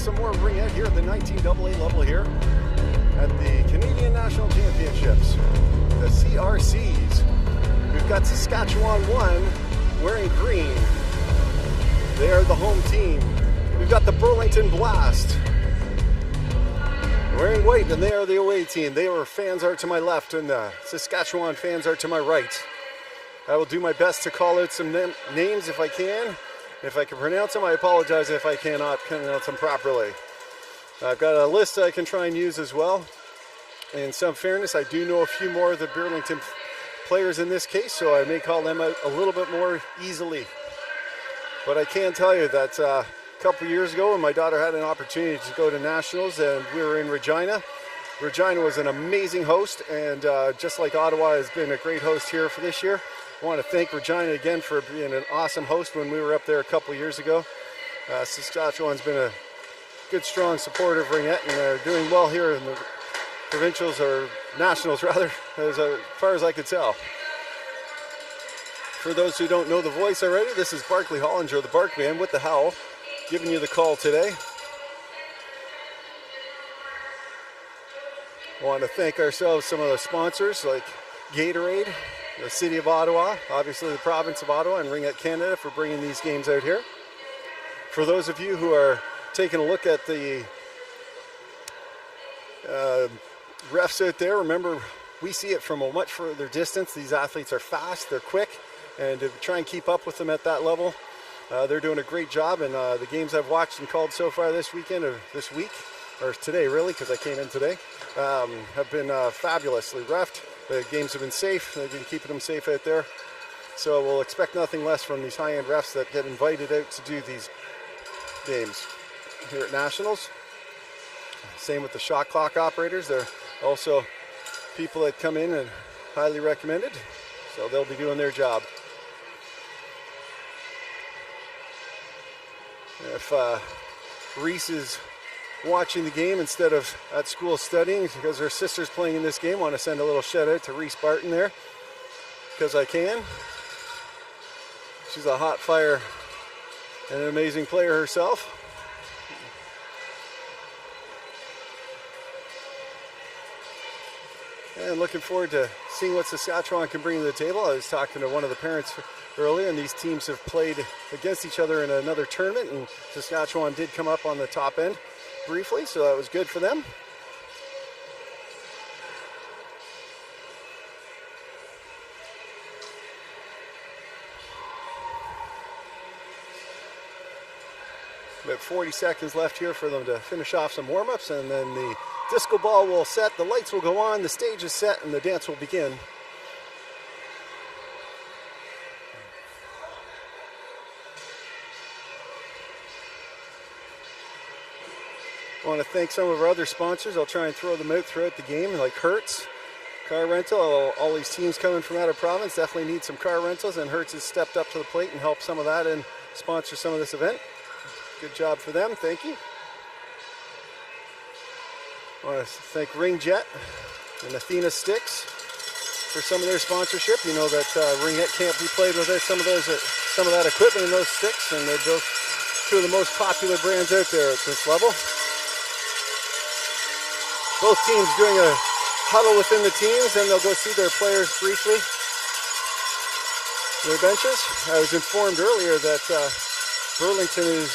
some more Ring here at the 19AA level here at the Canadian National Championships, the CRCs. We've got Saskatchewan 1 wearing green. They are the home team. We've got the Burlington-Blast wearing white, and they are the away team. Fans are to my left, and the Saskatchewan fans are to my right. I will do my best to call out some names if I can. If I can pronounce them, I apologize if I cannot pronounce them properly. I've got a list I can try and use as well. In some fairness, I do know a few more of the Burlington players in this case, so I may call them out a little bit more easily. But I can tell you that a couple years ago, when my daughter had an opportunity to go to Nationals and we were in Regina, Regina was an amazing host, and just like Ottawa has been a great host here for this year, I want to thank Regina again for being an awesome host when we were up there a couple years ago. Saskatchewan's been a good, strong supporter of Ringette, and they're doing well here in the provincials, or nationals rather, as far as I could tell. For those who don't know the voice already, this is Barkley Hollinger, the Barkman with the Howl, giving you the call today. I want to thank ourselves, some of the sponsors like Gatorade, the City of Ottawa, obviously the Province of Ottawa, and Ringette Canada for bringing these games out here. For those of you who are taking a look at the refs out there, remember, we see it from a much further distance. These athletes are fast, they're quick, and to try and keep up with them at that level, they're doing a great job. And the games I've watched and called so far this weekend, or this week, or today really, because I came in today, have been fabulously reffed. The games have been safe. They've been keeping them safe out there. So we'll expect nothing less from these high-end refs that get invited out to do these games here at Nationals. Same with the shot clock operators. They're also people that come in and highly recommended. So they'll be doing their job. If Reese is watching the game instead of at school studying because her sister's playing in this game, I want to send a little shout out to Reese Barton there, because I can. She's a hot fire and an amazing player herself. And looking forward to seeing what Saskatchewan can bring to the table. I was talking to one of the parents earlier, and these teams have played against each other in another tournament, and Saskatchewan did come up on the top end briefly, so that was good for them. About 40 seconds left here for them to finish off some warm-ups, and then the disco ball will set, the lights will go on, the stage is set, and the dance will begin. I want to thank some of our other sponsors. I'll try and throw them out throughout the game, like Hertz, car rental. All these teams coming from out of province definitely need some car rentals, and Hertz has stepped up to the plate and helped some of that and sponsor some of this event. Good job for them. Thank you. I want to thank Ringjet and Athena Sticks for some of their sponsorship. You know that Ringette can't be played without some of that equipment and those sticks, and they're both two of the most popular brands out there at this level. Both teams doing a huddle within the teams, and they'll go see their players briefly, their benches. I was informed earlier that Burlington is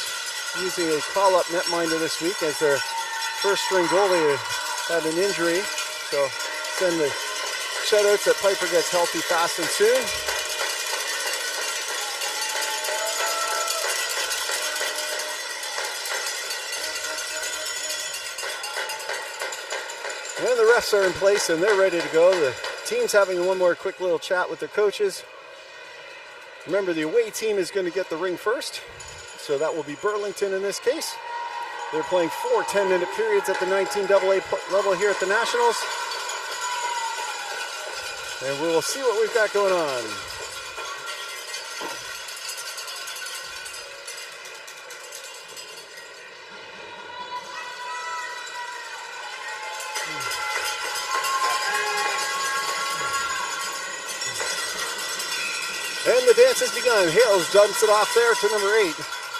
using a call-up netminder this week, as their first string goalie had an injury. So send the shout-outs that Piper gets healthy fast and soon. And the refs are in place and they're ready to go. The team's having one more quick little chat with their coaches. Remember, the away team is going to get the ring first, so that will be Burlington in this case. They're playing 4 10-minute periods at the 19AA level here at the Nationals. And we will see what we've got going on. And the dance has begun. Hales dumps it off there to number 8.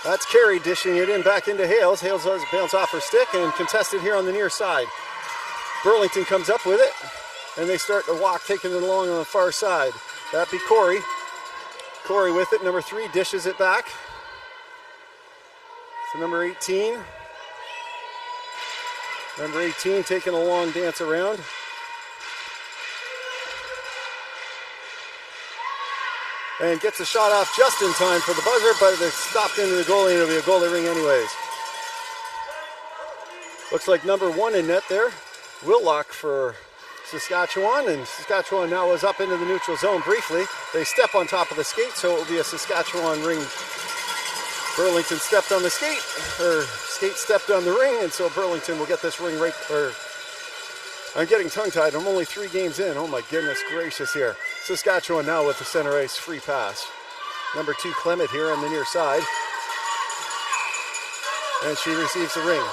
That's Carey dishing it in back into Hales. Hales does bounce off her stick and contested here on the near side. Burlington comes up with it, and they start to walk, taking it along on the far side. That'd be Corey. Corey with it. Number 3 dishes it back. So number 18. Number 18 taking a long dance around. And gets a shot off just in time for the buzzer, but it's stopped into the goalie, and it'll be a goalie ring anyways. Looks like number 1 in net there. Willock for Saskatchewan, and Saskatchewan now is up into the neutral zone briefly. They step on top of the skate, so it will be a Saskatchewan ring. Burlington stepped on the skate, or skate stepped on the ring, and so Burlington will get this ring right, or I'm getting tongue-tied. I'm only 3 games in. Oh my goodness gracious here. Saskatchewan now with the center ice free pass. Number 2 Clement here on the near side. And she receives the ring.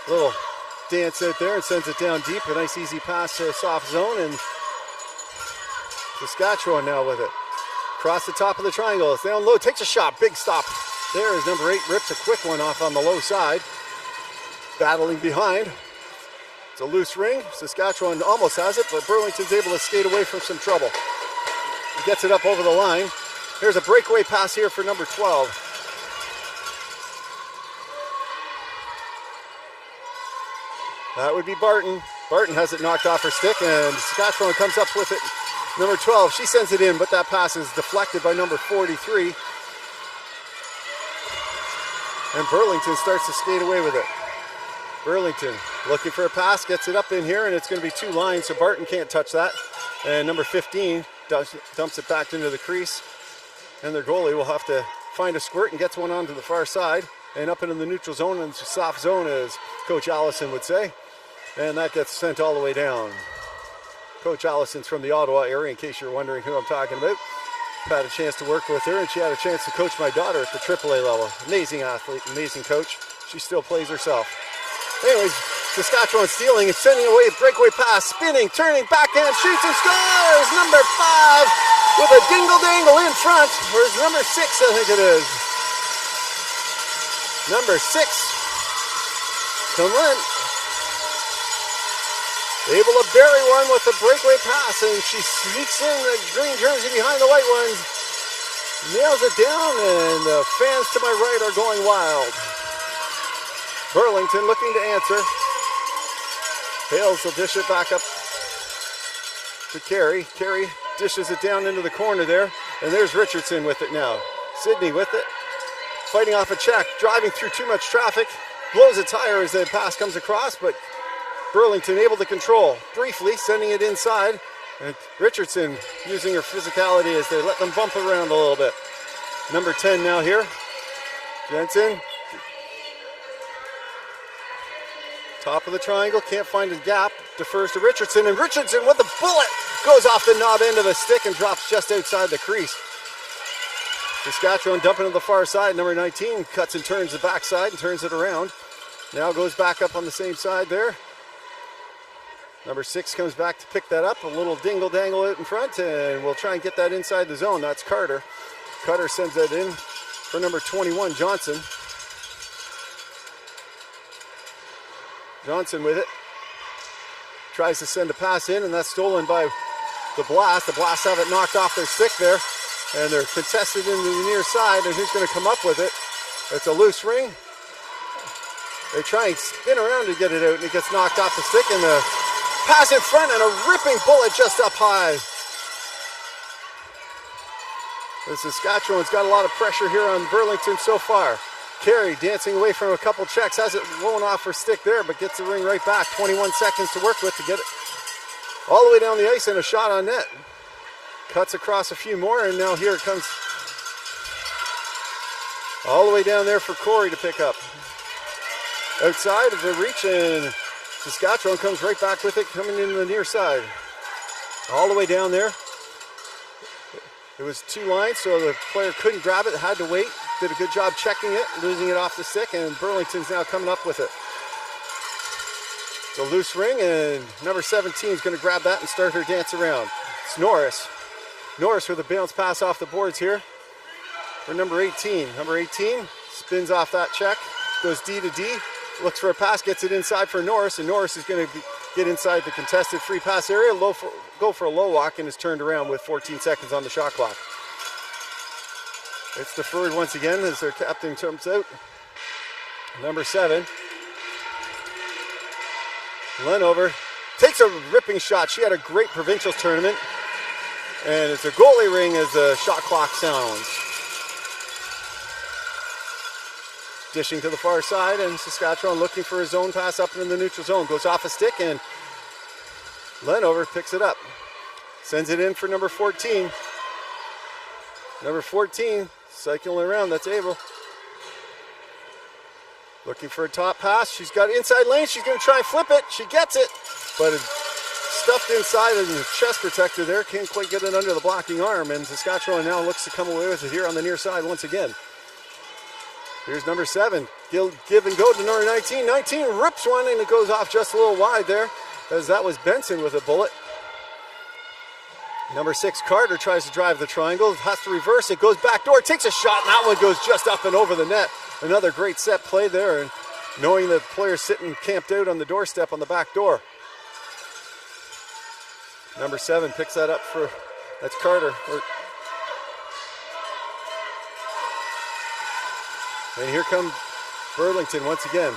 Little dance out there and sends it down deep. A nice easy pass to a soft zone, and Saskatchewan now with it. Across the top of the triangle. It's down low. Takes a shot. Big stop. There is number 8. Rips a quick one off on the low side. Battling behind. It's a loose ring. Saskatchewan almost has it, but Burlington's able to skate away from some trouble. He gets it up over the line. Here's a breakaway pass here for number 12. That would be Barton. Barton has it knocked off her stick, and Saskatchewan comes up with it. Number 12, she sends it in, but that pass is deflected by number 43. And Burlington starts to skate away with it. Burlington looking for a pass, gets it up in here, and it's going to be 2 lines, so Barton can't touch that. And number 15 dumps it back into the crease. And their goalie will have to find a squirt and gets one onto the far side. And up into the neutral zone, and soft zone, as Coach Allison would say. And that gets sent all the way down. Coach Allison's from the Ottawa area, in case you're wondering who I'm talking about. I've had a chance to work with her, and she had a chance to coach my daughter at the AAA level. Amazing athlete, amazing coach. She still plays herself. Anyways, Saskatchewan stealing and sending away a breakaway pass, spinning, turning, backhand, shoots and scores! Number 5 with a dingle-dangle in front. Where's number 6, I think it is. Number 6, Clement. Able to bury one with a breakaway pass, and she sneaks in the green jersey behind the white ones. Nails it down, and the fans to my right are going wild. Burlington looking to answer. Hales will dish it back up to Carey. Carey dishes it down into the corner there, and there's Richardson with it now. Sidney with it. Fighting off a check, driving through too much traffic, blows a tire as the pass comes across, but Burlington able to control, briefly sending it inside, and Richardson using her physicality as they let them bump around a little bit. Number 10 now here, Jensen. Top of the triangle, can't find a gap, defers to Richardson, and Richardson with the bullet goes off the knob end of the stick and drops just outside the crease. Saskatchewan dumping to the far side. Number 19 cuts and turns the backside and turns it around. Now goes back up on the same side there. Number 6 comes back to pick that up. A little dingle-dangle out in front, and we'll try and get that inside the zone. That's Carter. Carter sends that in for number 21, Johnson. Johnson with it. Tries to send a pass in, and that's stolen by the Blast. The Blast have it knocked off their stick there. And they're contested into the near side, and who's going to come up with it? It's a loose ring. They try and spin around to get it out, and it gets knocked off the stick, and the pass in front, and a ripping bullet just up high. The Saskatchewan's got a lot of pressure here on Burlington so far. Carey dancing away from a couple checks, has it blown off her stick there, but gets the ring right back. 21 seconds to work with to get it all the way down the ice, and a shot on net. Cuts across a few more, and now here it comes all the way down there for Corey to pick up. Outside of the reach, and Saskatchewan comes right back with it, coming into the near side. All the way down there. It was 2 lines, so the player couldn't grab it, had to wait. Did a good job checking it, losing it off the stick, and Burlington's now coming up with it. It's a loose ring, and number 17 is going to grab that and start her dance around. It's Norris. Norris with a bounce pass off the boards here. for number 18. Number 18 spins off that check, goes D to D, looks for a pass, gets it inside for Norris, and Norris is going to get inside the contested free pass area, go for a low walk, and is turned around with 14 seconds on the shot clock. It's deferred once again as their captain comes out. Number 7. Lenover takes a ripping shot. She had a great provincials tournament. And it's a goalie ring as the shot clock sounds. Dishing to the far side, and Saskatchewan looking for a zone pass up in the neutral zone. Goes off a stick, and Lenover picks it up. Sends it in for number 14. Number 14, cycling around, that's Abel. Looking for a top pass. She's got inside lane. She's going to try and flip it. She gets it, but it's stuffed inside of the chest protector there. Can't quite get it under the blocking arm, and Saskatchewan now looks to come away with it here on the near side once again. Here's number 7. Give and go to number 19. 19 rips one, and it goes off just a little wide there, as that was Benson with a bullet. Number 6, Carter, tries to drive the triangle, has to reverse it, goes back door, takes a shot, and that one goes just up and over the net. Another great set play there, and knowing the players sitting camped out on the doorstep on the back door. Number 7 picks that up for, that's Carter. And here comes Burlington once again.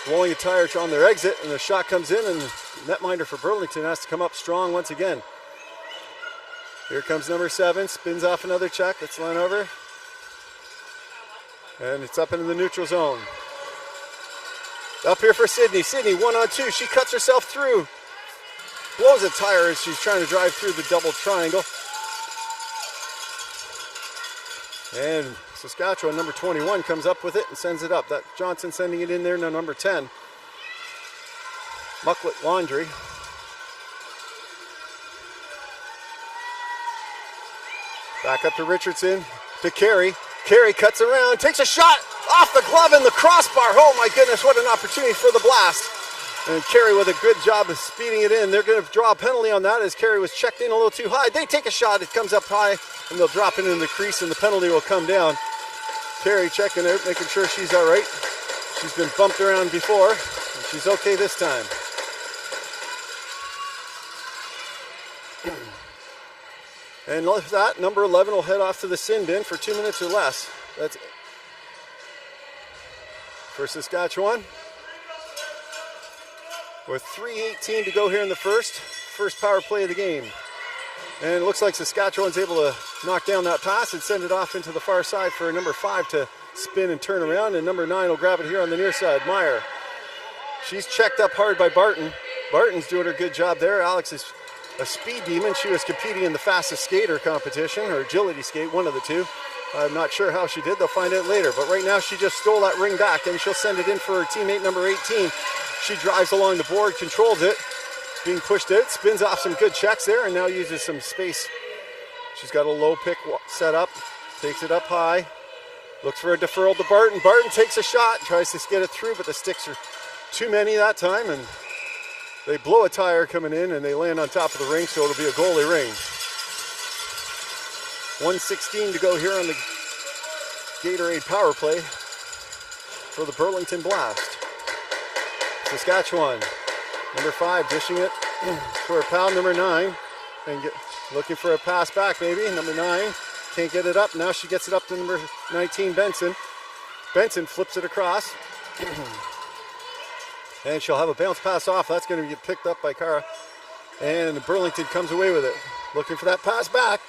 Blowing a tire on their exit, and the shot comes in, and netminder for Burlington has to come up strong once again. Here comes number 7, spins off another check, that's Lenover. And it's up into the neutral zone. Up here for Sydney. Sydney 1-on-2. She cuts herself through. Blows a tire as she's trying to drive through the double triangle. And Saskatchewan, number 21, comes up with it and sends it up. That Johnson sending it in there, now number 10. Mucklet Laundry. Back up to Richardson, to Carey. Carey cuts around, takes a shot off the glove and the crossbar. Oh my goodness, what an opportunity for the Blast. And Carey with a good job of speeding it in. They're going to draw a penalty on that as Carey was checked in a little too high. They take a shot, it comes up high, and they'll drop it in the crease, and the penalty will come down. Carey checking out, making sure she's all right. She's been bumped around before, and she's okay this time. And with that, number 11 will head off to the sin bin for 2 minutes or less. That's for Saskatchewan. With 3:18 to go here in the first power play of the game. And it looks like Saskatchewan's able to knock down that pass and send it off into the far side for number 5 to spin and turn around. And number 9 will grab it here on the near side, Meyer. She's checked up hard by Barton. Barton's doing her good job there. Alex is a speed demon. She was competing in the fastest skater competition, or agility skate, one of the two. I'm not sure how she did. They'll find out later. But right now she just stole that ring back, and she'll send it in for her teammate, number 18. She drives along the board, controls it, being pushed out, spins off some good checks there, and now uses some space. She's got a low pick set up, takes it up high, looks for a deferral to Barton. Barton takes a shot, tries to get it through, but the sticks are too many that time, and they blow a tire coming in, and they land on top of the ring, so it'll be a goalie ring. 1:16 to go here on the Gatorade power play for the Burlington-Blast. Saskatchewan, number 5, dishing it for a pal, number 9, and looking for a pass back maybe. Number 9 can't get it up. Now she gets it up to number 19, Benson. Benson flips it across. And she'll have a bounce pass off. That's going to get picked up by Cara. And Burlington comes away with it. Looking for that pass back.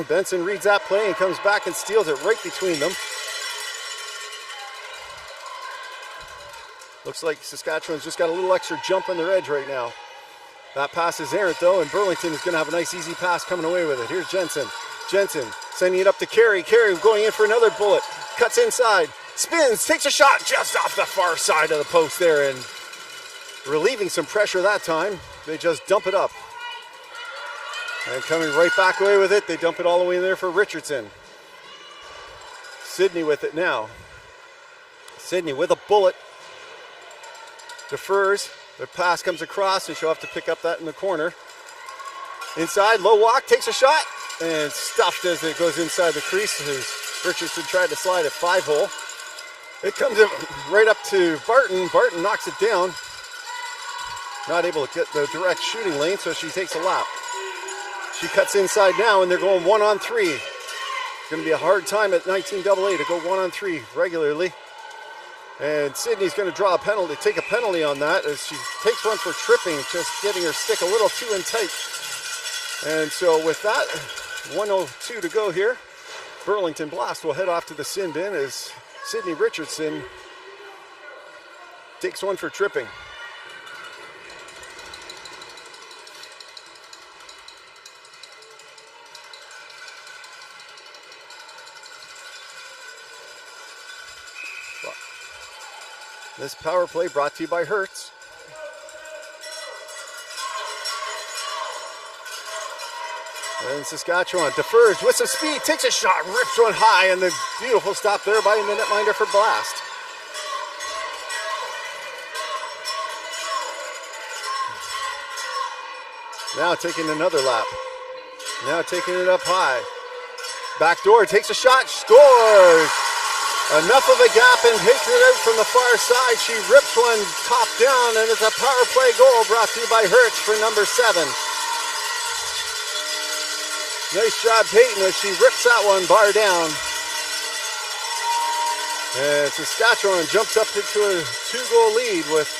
Benson reads that play and comes back and steals it right between them. Looks like Saskatchewan's just got a little extra jump on their edge right now. That pass is errant though, and Burlington is going to have a nice easy pass coming away with it. Here's Jensen. Jensen sending it up to Carey. Carey going in for another bullet. Cuts inside. Spins. Takes a shot just off the far side of the post there, and relieving some pressure that time, they just dump it up. And coming right back away with it, they dump it all the way in there for Richardson. Sydney with it now. Sydney with a bullet. Defers. The pass comes across, and she'll have to pick up that in the corner. Inside, low walk, takes a shot. and stuffed as it goes inside the crease. Richardson tried to slide a 5-hole. It comes right up to Barton. Barton knocks it down. Not able to get the direct shooting lane, so she takes a lap. She cuts inside now, and they're going 1-on-3. It's going to be a hard time at 19AA to go 1-on-3 regularly. And Sydney's going to draw a penalty, take a penalty on that as she takes one for tripping, just getting her stick a little too in tight. And so with that, 1:02 to go here. Burlington-Blast will head off to the sin bin as Sydney Richardson takes one for tripping. This power play brought to you by Hertz. And Saskatchewan defers with some speed, takes a shot, rips one high, and the beautiful stop there by a netminder for Blast. Now taking another lap. Now taking it up high. Backdoor, takes a shot, scores! Enough of a gap and takes it out from the far side. She rips one top down, and it's a power play goal brought to you by Hertz for number 7. Nice job, Peyton, as she rips that one bar down. And Saskatchewan jumps up into a 2-goal lead with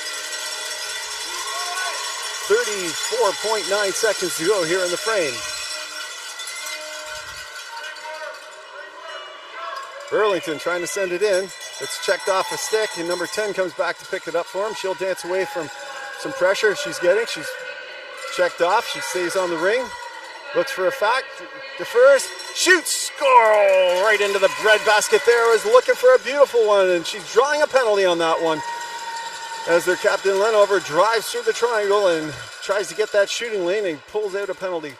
34.9 seconds to go here in the frame. Burlington trying to send it in. It's checked off a stick, and number 10 comes back to pick it up for him. She'll dance away from some pressure she's getting. She's checked off. She stays on the ring. Looks for a fact. Defers. Shoots. Score! Right into the breadbasket there. Was looking for a beautiful one, and she's drawing a penalty on that one. As their captain Lenover drives through the triangle and tries to get that shooting lane and pulls out a penalty.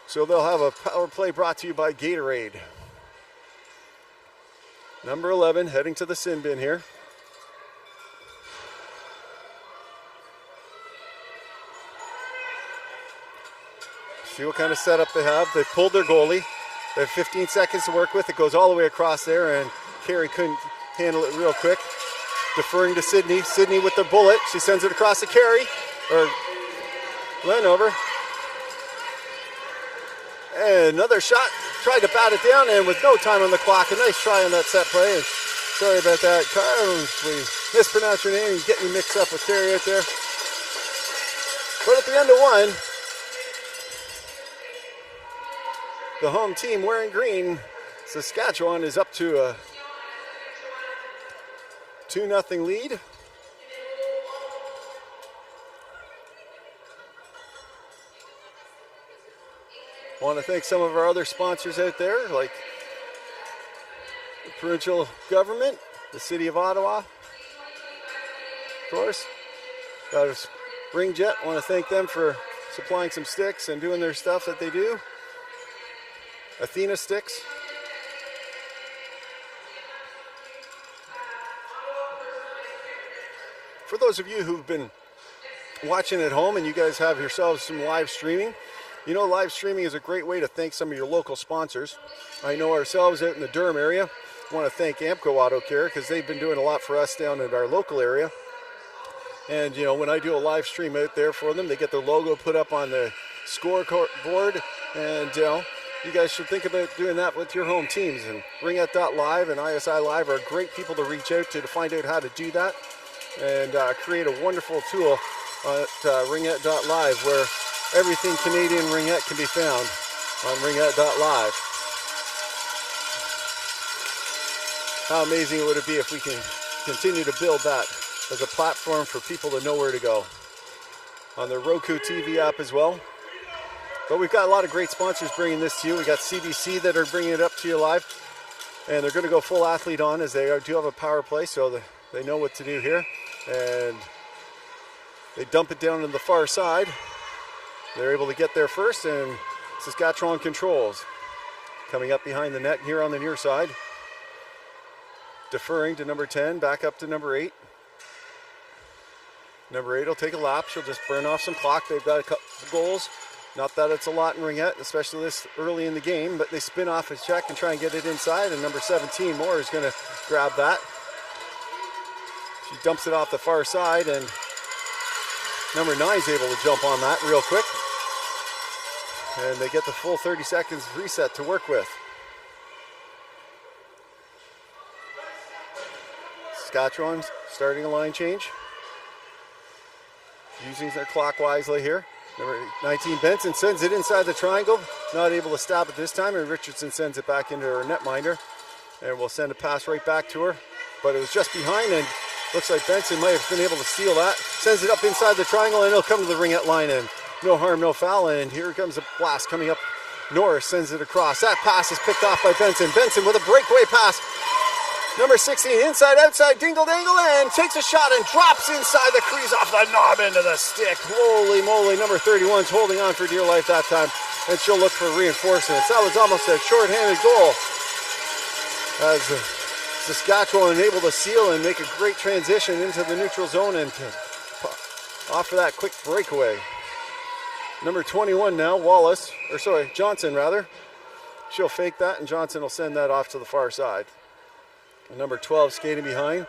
So they'll have a power play brought to you by Gatorade. Number 11 heading to the sin bin here. See what kind of setup they have. They pulled their goalie. They have 15 seconds to work with. It goes all the way across there, and Carey couldn't handle it real quick. Deferring to Sydney. Sydney with the bullet. She sends it across to Carey, or Lenover. And another shot. Tried to bat it down, and with no time on the clock, a nice try on that set play. And sorry about that, Kyle. We mispronounced your name and getting you mixed up with Carey out there. But at the end of one, the home team wearing green, Saskatchewan, is up to a 2-0 lead. I want to thank some of our other sponsors out there, like the provincial government, the city of Ottawa, of course. Got a Ring Jet. I want to thank them for supplying some sticks and doing their stuff that they do. Athena Sticks. For those of you who've been watching at home and you guys have yourselves some live streaming, you know, live streaming is a great way to thank some of your local sponsors. I know ourselves out in the Durham area. I want to thank Amco Auto Care because they've been doing a lot for us down in our local area. And, you know, when I do a live stream out there for them, they get their logo put up on the scoreboard. And, you know, you guys should think about doing that with your home teams. And Ringette.live and ISI Live are great people to reach out to find out how to do that and create a wonderful tool at Ringette.live where everything Canadian Ringette can be found on Ringette.live. How amazing would it be if we can continue to build that as a platform for people to know where to go. On the Roku TV app as well. But we've got a lot of great sponsors bringing this to you. We got CBC that are bringing it up to you live. And they're going to go full athlete on as they do have a power play, so they know what to do here. And they dump it down to the far side. They're able to get there first, and Saskatchewan controls. Coming up behind the net here on the near side. Deferring to number 10, back up to number 8. Number 8 will take a lap. She'll just burn off some clock. They've got a couple goals Not that it's a lot in ringette, especially this early in the game, but they spin off a check and try and get it inside, and number 17, Moore, is going to grab that. She dumps it off the far side, and number 9 is able to jump on that real quick. And they get the full 30 seconds reset to work with. Saskatchewan's starting a line change. Using their clock wisely here. Number 19, Benson sends it inside the triangle. Not able to stop it this time, and Richardson sends it back into her netminder. And we'll send a pass right back to her. But it was just behind, and looks like Benson might have been able to steal that. Sends it up inside the triangle, and it'll come to the ringette line, and no harm, no foul. And here comes a blast coming up. Norris sends it across. That pass is picked off by Benson. Benson with a breakaway pass. Number 16, inside, outside, dingle, dangle, and takes a shot and drops inside the crease off the knob into the stick. Holy moly, number 31's holding on for dear life that time, and she'll look for reinforcements. That was almost a short-handed goal, as Saskatchewan able to seal and make a great transition into the neutral zone and offer that quick breakaway. Number 21 now, Johnson rather. She'll fake that, and Johnson will send that off to the far side. And number 12 skating behind,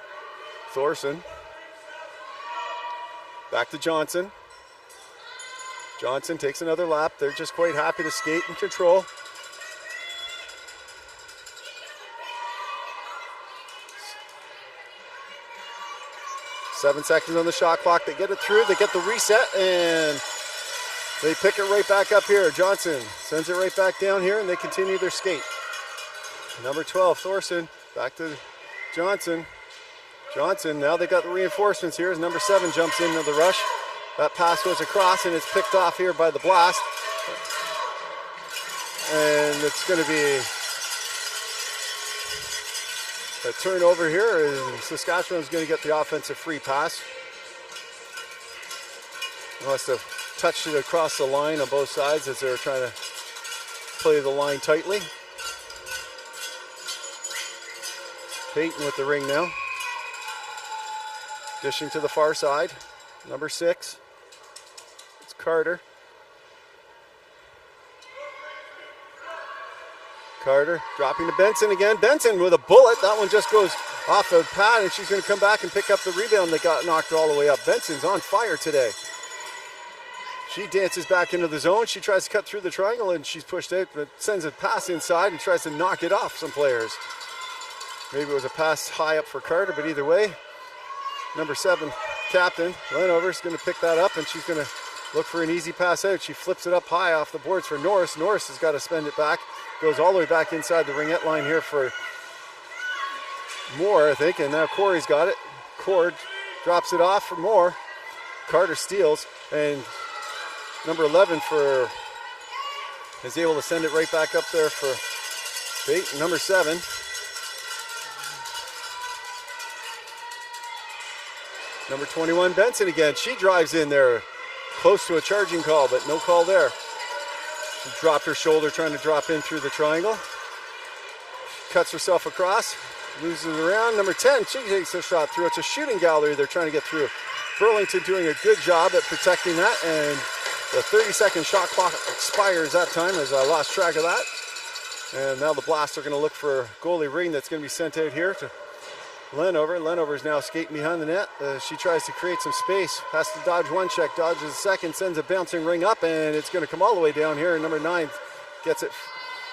Thorson. Back to Johnson. Johnson takes another lap. They're just quite happy to skate and control. Seven seconds on the shot clock. They get it through. They get the reset, and they pick it right back up here. Johnson sends it right back down here, and they continue their skate. Number 12, Thorson. Back to Johnson. Johnson, now they got the reinforcements here as number 7 jumps into the rush. That pass goes across, and it's picked off here by the Blast. And it's going to be a turnover here, and Saskatchewan's going to get the offensive free pass. Must have touched it across the line on both sides as they're trying to play the line tightly. Peyton with the ring now. Dishing to the far side. Number 6. It's Carter. Carter dropping to Benson again. Benson with a bullet. That one just goes off the pad, and she's going to come back and pick up the rebound that got knocked all the way up. Benson's on fire today. She dances back into the zone. She tries to cut through the triangle, and she's pushed out, but sends a pass inside and tries to knock it off some players. Maybe it was a pass high up for Carter, but either way, number 7, captain, Lenover's going to pick that up, and she's going to look for an easy pass out. She flips it up high off the boards for Norris. Norris has got to spend it back. Goes all the way back inside the ringette line here for Moore, I think, and now Corey's got it. Cord drops it off for Moore. Carter steals, and number 11 is able to send it right back up there for Peyton. Number 7. Number 21, Benson again. She drives in there, close to a charging call, but no call there. She dropped her shoulder trying to drop in through the triangle. Cuts herself across, loses it around. Number 10, she takes a shot through. It's a shooting gallery they're trying to get through. Burlington doing a good job at protecting that, and the 30-second shot clock expires that time as I lost track of that. And now the Blast are going to look for a goalie ring that's going to be sent out here to Lenover. Lenover's now skating behind the net. She tries to create some space. Has to dodge one check, dodges a second, sends a bouncing ring up, and it's going to come all the way down here. And number 9 gets it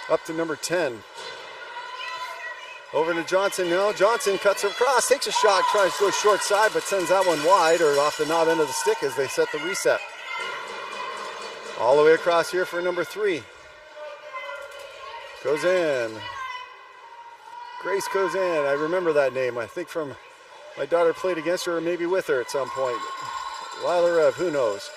up to number 10. Over to Johnson now. Johnson cuts across, takes a shot, tries to go short side, but sends that one wide or off the knob end of the stick as they set the reset. All the way across here for number 3. Goes in. Grace Kozan, I remember that name. I think from my daughter played against her or maybe with her at some point. Lila Rev, who knows?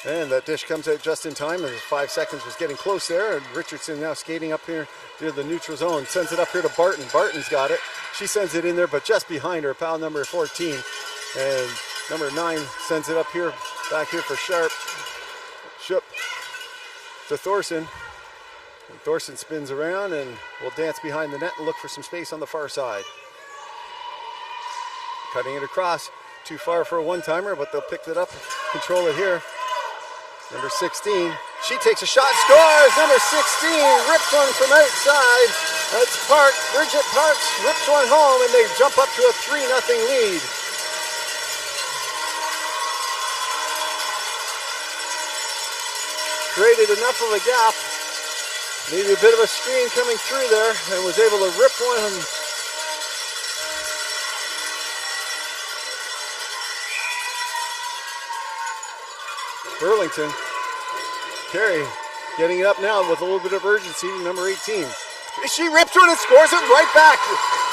And that dish comes out just in time, and 5 seconds was getting close there. And Richardson now skating up here to the neutral zone. Sends it up here to Barton. Barton's got it. She sends it in there, but just behind her, pal number 14. And number 9 sends it up here, back here for Sharp. Shoop to Thorson. And Thorson spins around and will dance behind the net and look for some space on the far side. Cutting it across too far for a one-timer, but they'll pick it up, control it here. Number 16, she takes a shot, scores! Number 16 rips one from outside. That's Bridget Parks rips one home, and they jump up to a 3-0 lead. Created enough of a gap, maybe a bit of a screen coming through there, and was able to rip one. Burlington, Carey getting it up now with a little bit of urgency, number 18. She rips one and scores it right back.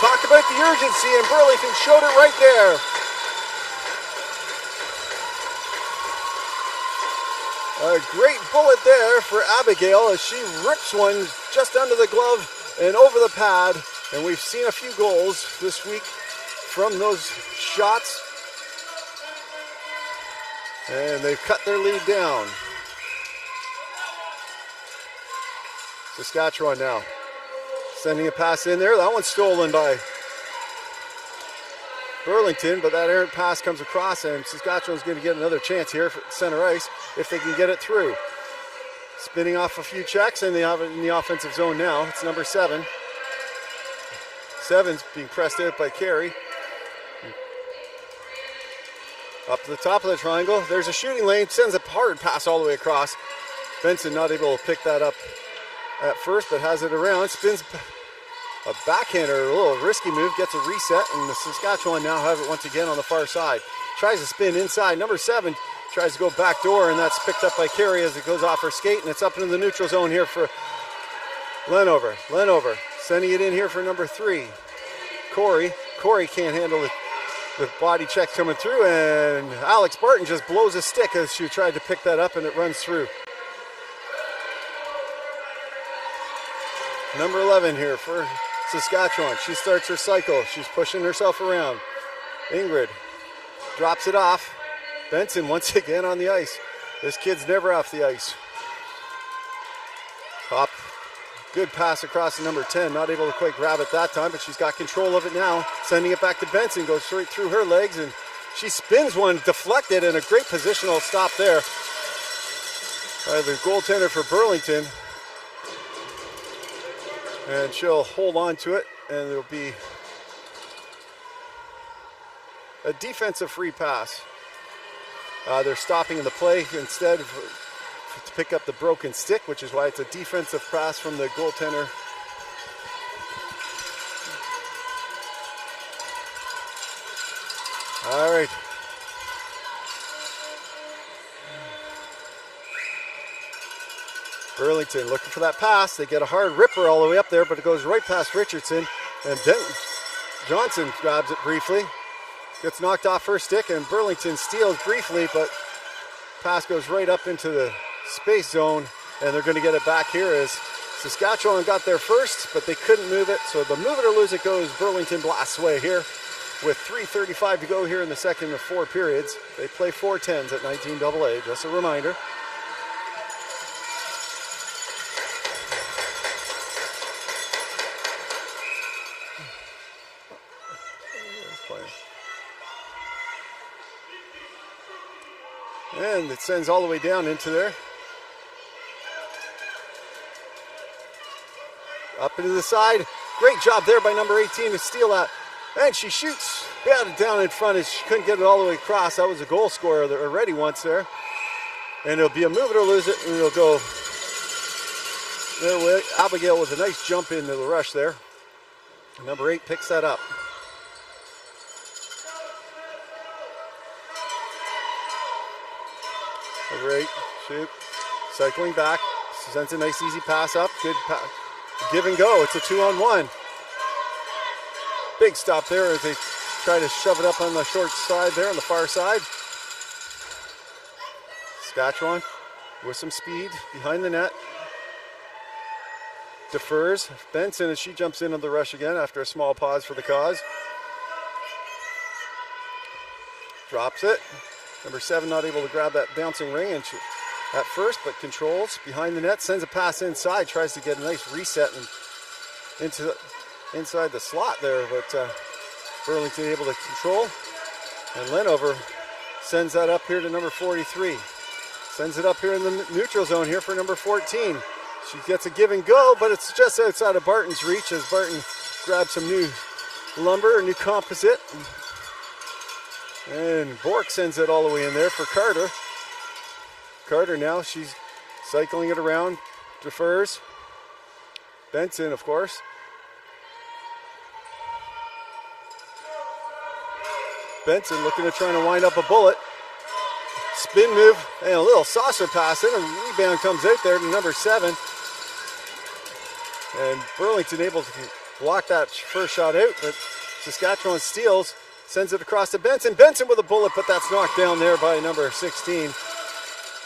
Talk about the urgency, and Burlington showed it right there. A great bullet there for Abigail as she rips one just under the glove and over the pad. And we've seen a few goals this week from those shots. And they've cut their lead down. Saskatchewan now sending a pass in there. That one's stolen by Burlington, but that errant pass comes across, and Saskatchewan's going to get another chance here for center ice if they can get it through. Spinning off a few checks, and they have it in the offensive zone now. It's number 7. 7's being pressed out by Carey. Up to the top of the triangle. There's a shooting lane. Sends a hard pass all the way across. Benson not able to pick that up at first, but has it around. Spins a backhander, a little risky move, gets a reset, and the Saskatchewan now have it once again on the far side. Tries to spin inside. Number 7 tries to go back door, and that's picked up by Carey as it goes off her skate, and it's up into the neutral zone here for Lenover. Lenover sending it in here for number 3. Corey can't handle it. The body check coming through, and Alex Barton just blows a stick as she tried to pick that up, and it runs through. Number 11 here for Saskatchewan. She starts her cycle. She's pushing herself around. Ingrid drops it off. Benson once again on the ice. This kid's never off the ice. Top. Good pass across to number 10. Not able to quite grab it that time, but she's got control of it now. Sending it back to Benson. Goes straight through her legs, and she spins one, deflected, and a great positional stop there by the goaltender for Burlington. And she'll hold on to it, and it'll be a defensive free pass. They're stopping in the play instead to pick up the broken stick, which is why it's a defensive pass from the goaltender. All right. Burlington looking for that pass. They get a hard ripper all the way up there, but it goes right past Richardson. And Johnson grabs it briefly. Gets knocked off her stick, and Burlington steals briefly, but pass goes right up into the space zone, and they're going to get it back here as Saskatchewan got there first, but they couldn't move it. So the move it or lose it goes Burlington-Blast's way here with 3:35 to go here in the second of 4 periods. They play 4-10s at 19AA, just a reminder. And it sends all the way down into there. Up into the side. Great job there by number 18 to steal that. And she shoots. Got it down in front as she couldn't get it all the way across. That was a goal scorer already once there. And it'll be a move it or lose it. And it'll go their way. Abigail with a nice jump into the rush there. And number 8 picks that up. Number 8, shoot, cycling back, sends a nice easy pass up, good give and go, it's a 2-on-1. Big stop there as they try to shove it up on the short side there, on the far side. Saskatchewan with some speed behind the net. Defers, Benson as she jumps in on the rush again after a small pause for the cause. Drops it. Number 7 not able to grab that bouncing ring at first, but controls behind the net, sends a pass inside, tries to get a nice reset and inside the slot there, but Burlington able to control. And Lenover sends that up here to number 43. Sends it up here in the neutral zone here for number 14. She gets a give and go, but it's just outside of Barton's reach as Barton grabs some new lumber, a new composite. And Bork sends it all the way in there for Carter. Carter now, she's cycling it around, defers. Benson, of course. Benson looking to try to wind up a bullet. Spin move and a little saucer pass in. A rebound comes out there to number 7. And Burlington able to block that first shot out, but Saskatchewan steals, sends it across to Benson. Benson with a bullet, but that's knocked down there by number 16.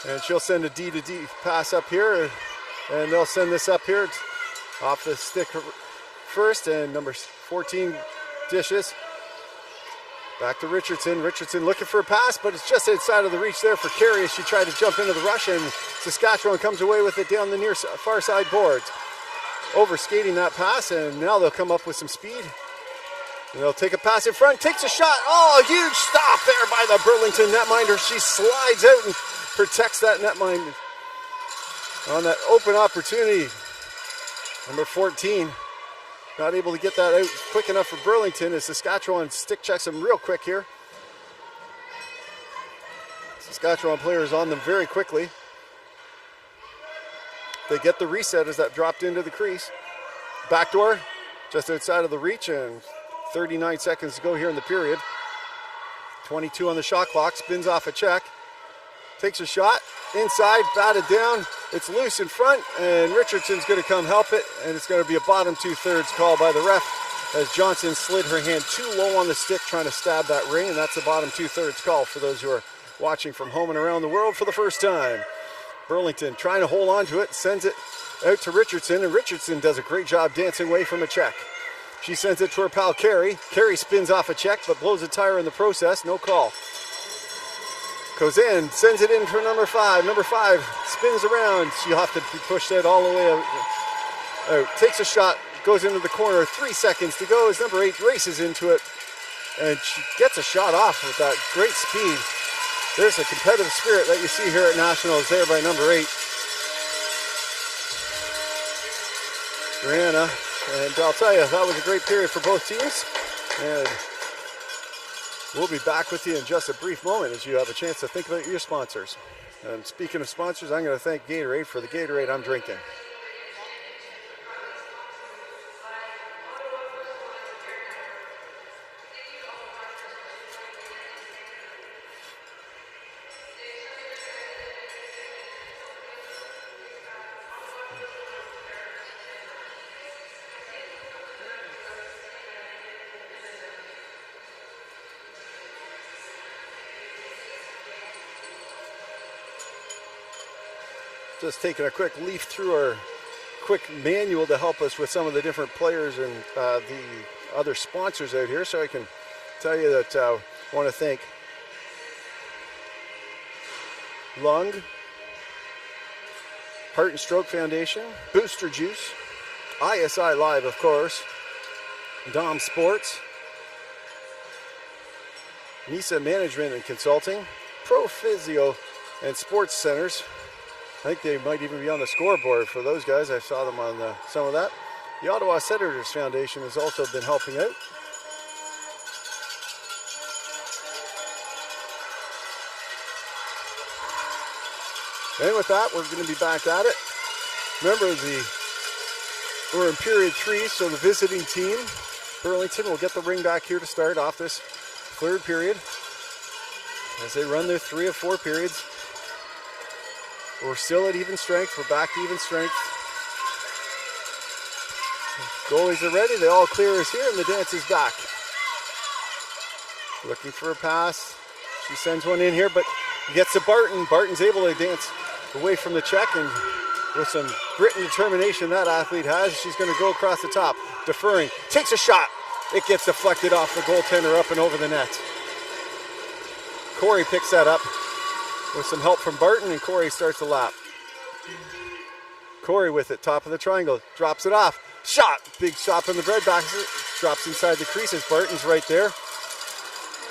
And she'll send a D-to-D pass up here, and they'll send this up here off the stick first, and number 14 dishes. Back to Richardson. Richardson looking for a pass, but it's just outside of the reach there for Carey as she tried to jump into the rush, and Saskatchewan comes away with it down the near far side boards. Overskating that pass, and now they'll come up with some speed. And they'll take a pass in front, takes a shot. Oh, a huge stop there by the Burlington netminder. She slides out and protects that netminder on that open opportunity. Number 14. Not able to get that out quick enough for Burlington as Saskatchewan stick checks them real quick here. Saskatchewan players on them very quickly. They get the reset as that dropped into the crease. Backdoor, just outside of the reach, and 39 seconds to go here in the period. 22 on the shot clock, spins off a check. Takes a shot, inside, batted down. It's loose in front, and Richardson's going to come help it, and it's going to be a bottom 2/3 call by the ref as Johnson slid her hand too low on the stick trying to stab that ring, and that's a bottom 2/3 call for those who are watching from home and around the world for the first time. Burlington trying to hold on to it, sends it out to Richardson, and Richardson does a great job dancing away from a check. She sends it to her pal Carey. Carey spins off a check, but blows a tire in the process, no call. Goes in, sends it in for number 5. Number 5 spins around. She'll have to be pushed out all the way out. Takes a shot, goes into the corner. 3 seconds to go as number 8 races into it. And she gets a shot off with that great speed. There's a competitive spirit that you see here at Nationals there by number 8. Brianna, and I'll tell you, that was a great period for both teams. And we'll be back with you in just a brief moment as you have a chance to think about your sponsors. And speaking of sponsors, I'm going to thank Gatorade for the Gatorade I'm drinking. Just taking a quick leaf through our quick manual to help us with some of the different players and the other sponsors out here. So I can tell you that I want to thank Lung, Heart and Stroke Foundation, Booster Juice, ISI Live, of course, Dom Sports, NISA Management and Consulting, Pro Physio and Sports Centers. I think they might even be on the scoreboard for those guys. I saw them on some of that. The Ottawa Senators Foundation has also been helping out. And with that, we're going to be back at it. Remember, we're in period 3, so the visiting team, Burlington, will get the ring back here to start off this 3rd period as they run their 3 of 4 periods. We're still at even strength. We're back to even strength. Goalies are ready. The all clear is here, and the dance is back. Looking for a pass. She sends one in here, but gets to Barton. Barton's able to dance away from the check, and with some grit and determination that athlete has, she's going to go across the top. Deferring. Takes a shot. It gets deflected off the goaltender up and over the net. Corey picks that up with some help from Barton, and Corey starts the lap. Corey with it, top of the triangle, drops it off. Shot, big shot from the bread basket, drops inside the creases. Barton's right there.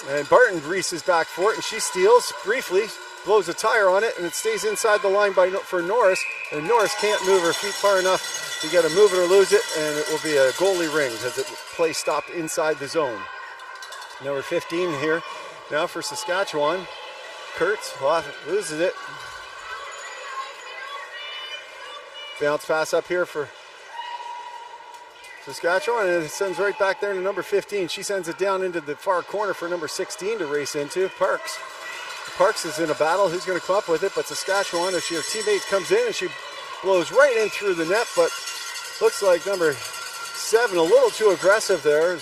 And Barton races back for it, and she steals briefly, blows a tire on it, and it stays inside the line for Norris. And Norris can't move her feet far enough to get a move it or lose it, and it will be a goalie ring as it play stopped inside the zone. Number 15 here now for Saskatchewan. Kurtz loses it. Bounce pass up here for Saskatchewan, and it sends right back there to number 15. She sends it down into the far corner for number 16 to race into. Parks is in a battle. Who's going to come up with it? But Saskatchewan, as her teammate comes in, and she blows right in through the net, but looks like number 7 a little too aggressive there.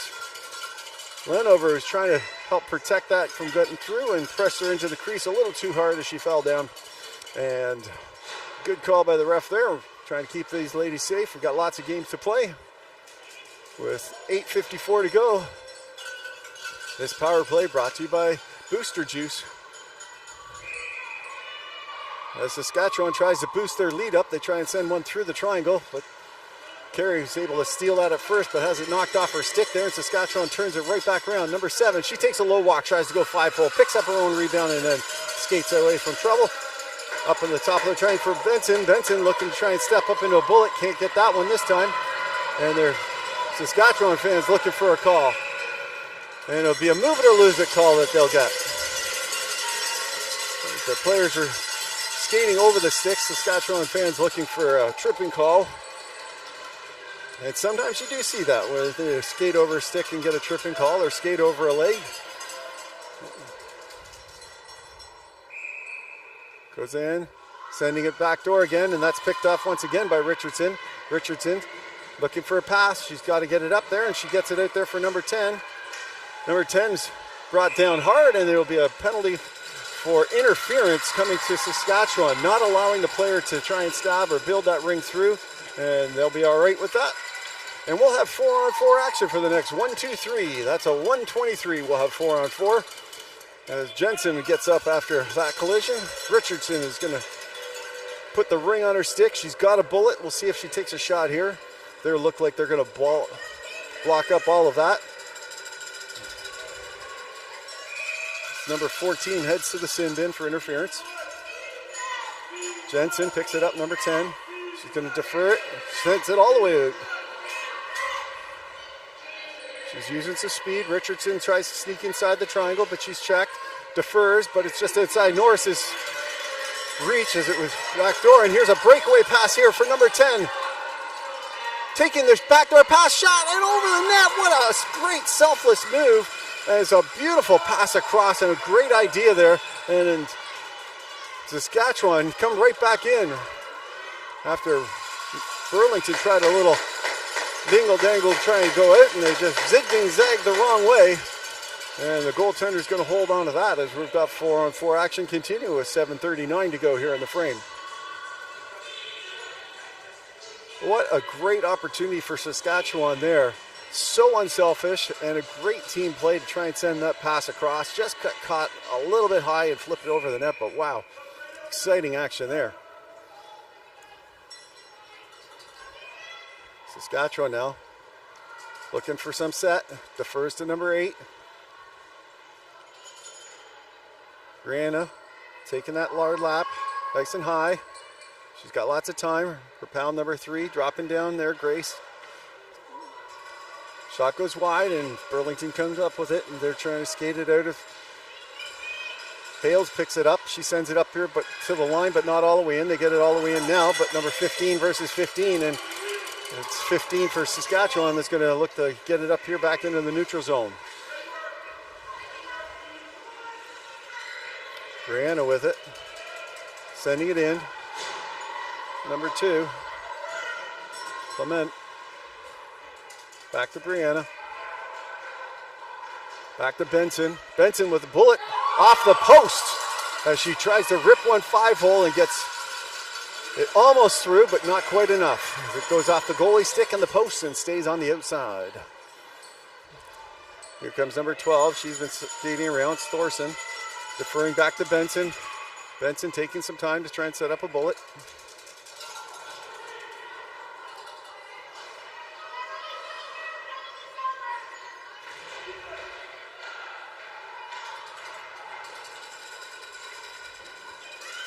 Lenover is trying to help protect that from getting through and press her into the crease a little too hard as she fell down. And good call by the ref there. We're trying to keep these ladies safe. We've got lots of games to play. With 8:54 to go, this power play brought to you by Booster Juice. As Saskatchewan tries to boost their lead up, they try and send one through the triangle, but Carey is able to steal that at first, but has it knocked off her stick there, and Saskatchewan turns it right back around. Number 7, she takes a low walk, tries to go 5-pole, picks up her own rebound, and then skates away from trouble. Up in the top of the train for Benson. Benson looking to try and step up into a bullet, can't get that one this time. And they're Saskatchewan fans looking for a call. And it'll be a move it or lose it call that they'll get. The players are skating over the sticks. Saskatchewan fans looking for a tripping call. And sometimes you do see that, where they skate over a stick and get a tripping call, or skate over a leg. Goes in, sending it back door again, and that's picked off once again by Richardson. Richardson looking for a pass. She's got to get it up there, and she gets it out there for number 10. Number 10's brought down hard, and there will be a penalty for interference coming to Saskatchewan, not allowing the player to try and stab or build that ring through, and they'll be all right with that. And we'll have 4-on-4 action for the next 1, 2, 3. That's a 123. We'll have 4-on-4. As Jensen gets up after that collision, Richardson is going to put the ring on her stick. She's got a bullet. We'll see if she takes a shot here. They look like they're going to block up all of that. Number 14 heads to the sin bin for interference. Jensen picks it up, number 10. She's going to defer it. Sends it all the way out. She's using some speed. Richardson tries to sneak inside the triangle, but she's checked. Defers, but it's just outside Norris's reach as it was backdoor. And here's a breakaway pass here for number 10. Taking this backdoor pass, shot and over the net. What a great selfless move. And it's a beautiful pass across and a great idea there. And Saskatchewan come right back in after Burlington tried a little dingle-dangle to try and go out, and they just zigged and zagged the wrong way. And the goaltender's going to hold on to that as we've got 4-on-4 action continue with 7:39 to go here in the frame. What a great opportunity for Saskatchewan there. So unselfish and a great team play to try and send that pass across. Just got caught a little bit high and flipped it over the net, but wow, exciting action there. Saskatchewan now looking for some set. Defers to number 8. Brianna taking that large lap, nice and high. She's got lots of time. Her pound number 3 dropping down there, Grace. Shot goes wide and Burlington comes up with it, and they're trying to skate it out of. Hales picks it up. She sends it up here but to the line, but not all the way in. They get it all the way in now, but number 15 versus 15, and it's 15 for Saskatchewan that's going to look to get it up here back into the neutral zone. Brianna with it, sending it in. Number 2, Clement. Back to Brianna. Back to Benson. Benson with a bullet off the post as she tries to rip one 5-hole and gets it almost through, but not quite enough. As it goes off the goalie stick and the post and stays on the outside. Here comes number 12. She's been skating around. Thorson deferring back to Benson. Benson taking some time to try and set up a bullet.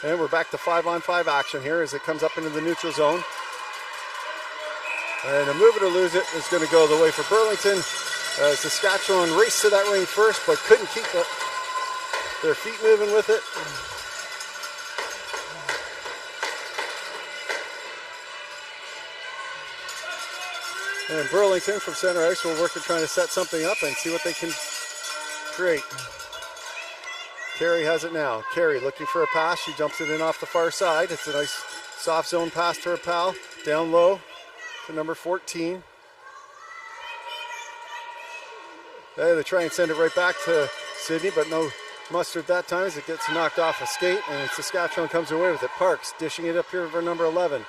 And we're back to 5-on-5 action here as it comes up into the neutral zone. And a move it or lose it is going to go the way for Burlington. Saskatchewan raced to that ring first, but couldn't keep their feet moving with it. And Burlington from center ice will work at trying to set something up and see what they can create. Carey has it now. Carey looking for a pass. She jumps it in off the far side. It's a nice soft zone pass to her pal. Down low to number 14. They try and send it right back to Sydney, but no mustard that time as it gets knocked off a skate, and Saskatchewan comes away with it. Parks dishing it up here for number 11.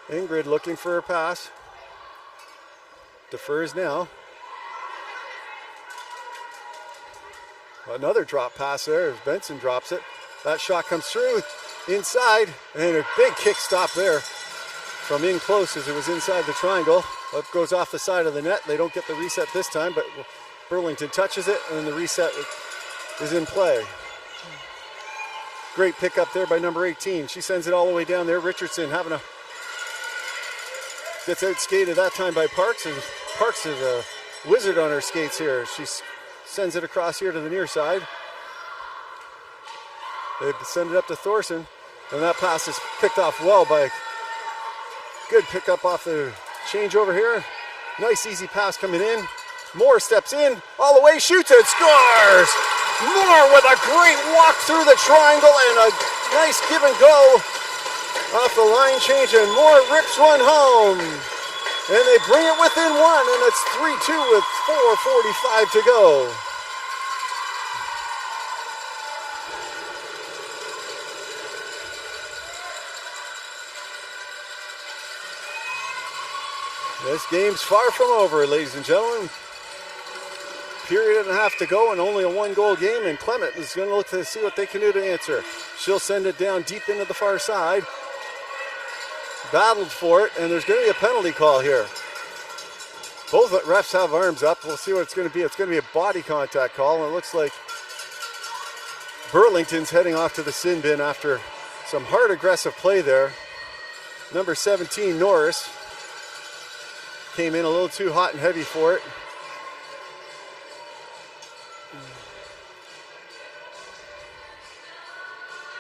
Ingrid looking for her pass. Defers now. Another drop pass there as Benson drops it. That shot comes through inside, and a big kick stop there from in close as it was inside the triangle. It goes off the side of the net. They don't get the reset this time, but Burlington touches it, and the reset is in play. Great pick up there by number 18. She sends it all the way down there. Richardson gets out skated that time by Parks, and Parks is a wizard on her skates here. She sends it across here to the near side. They send it up to Thorson, and that pass is picked off well by good pickup off the change over here. Nice easy pass coming in. Moore steps in, all the way, shoots it, scores! Moore with a great walk through the triangle and a nice give and go off the line change, and Moore rips one home. And they bring it within one, and it's 3-2 with 4:45 to go. This game's far from over, ladies and gentlemen. Period and a half to go, and only a one-goal game, and Clement is going to look to see what they can do to answer. She'll send it down deep into the far side. Battled for it, and there's going to be a penalty call here. Both refs have arms up. We'll see what it's going to be. It's going to be a body contact call, and it looks like Burlington's heading off to the sin bin after some hard aggressive play there. Number 17, Norris, came in a little too hot and heavy for it.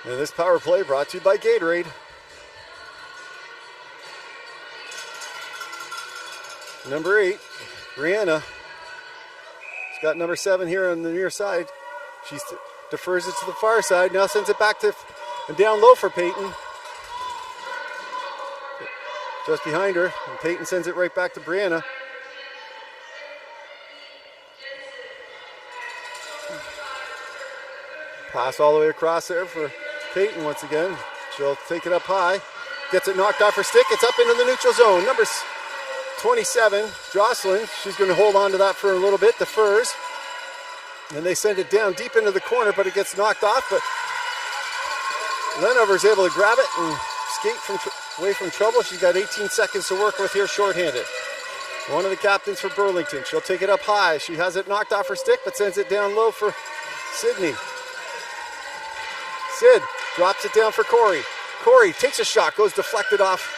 And this power play brought to you by Gatorade. Number 8, Brianna. She's got number 7 here on the near side. She defers it to the far side. Now sends it back to and down low for Peyton. Just behind her. And Peyton sends it right back to Brianna. Pass all the way across there for Peyton once again. She'll take it up high. Gets it knocked off her stick. It's up into the neutral zone. Number 27, Jocelyn. She's going to hold on to that for a little bit. Defers. And they send it down deep into the corner, but it gets knocked off. But Lenover's able to grab it and skate away from trouble. She's got 18 seconds to work with here shorthanded. One of the captains for Burlington. She'll take it up high. She has it knocked off her stick, but sends it down low for Sydney. Sid drops it down for Corey. Corey takes a shot, goes deflected off.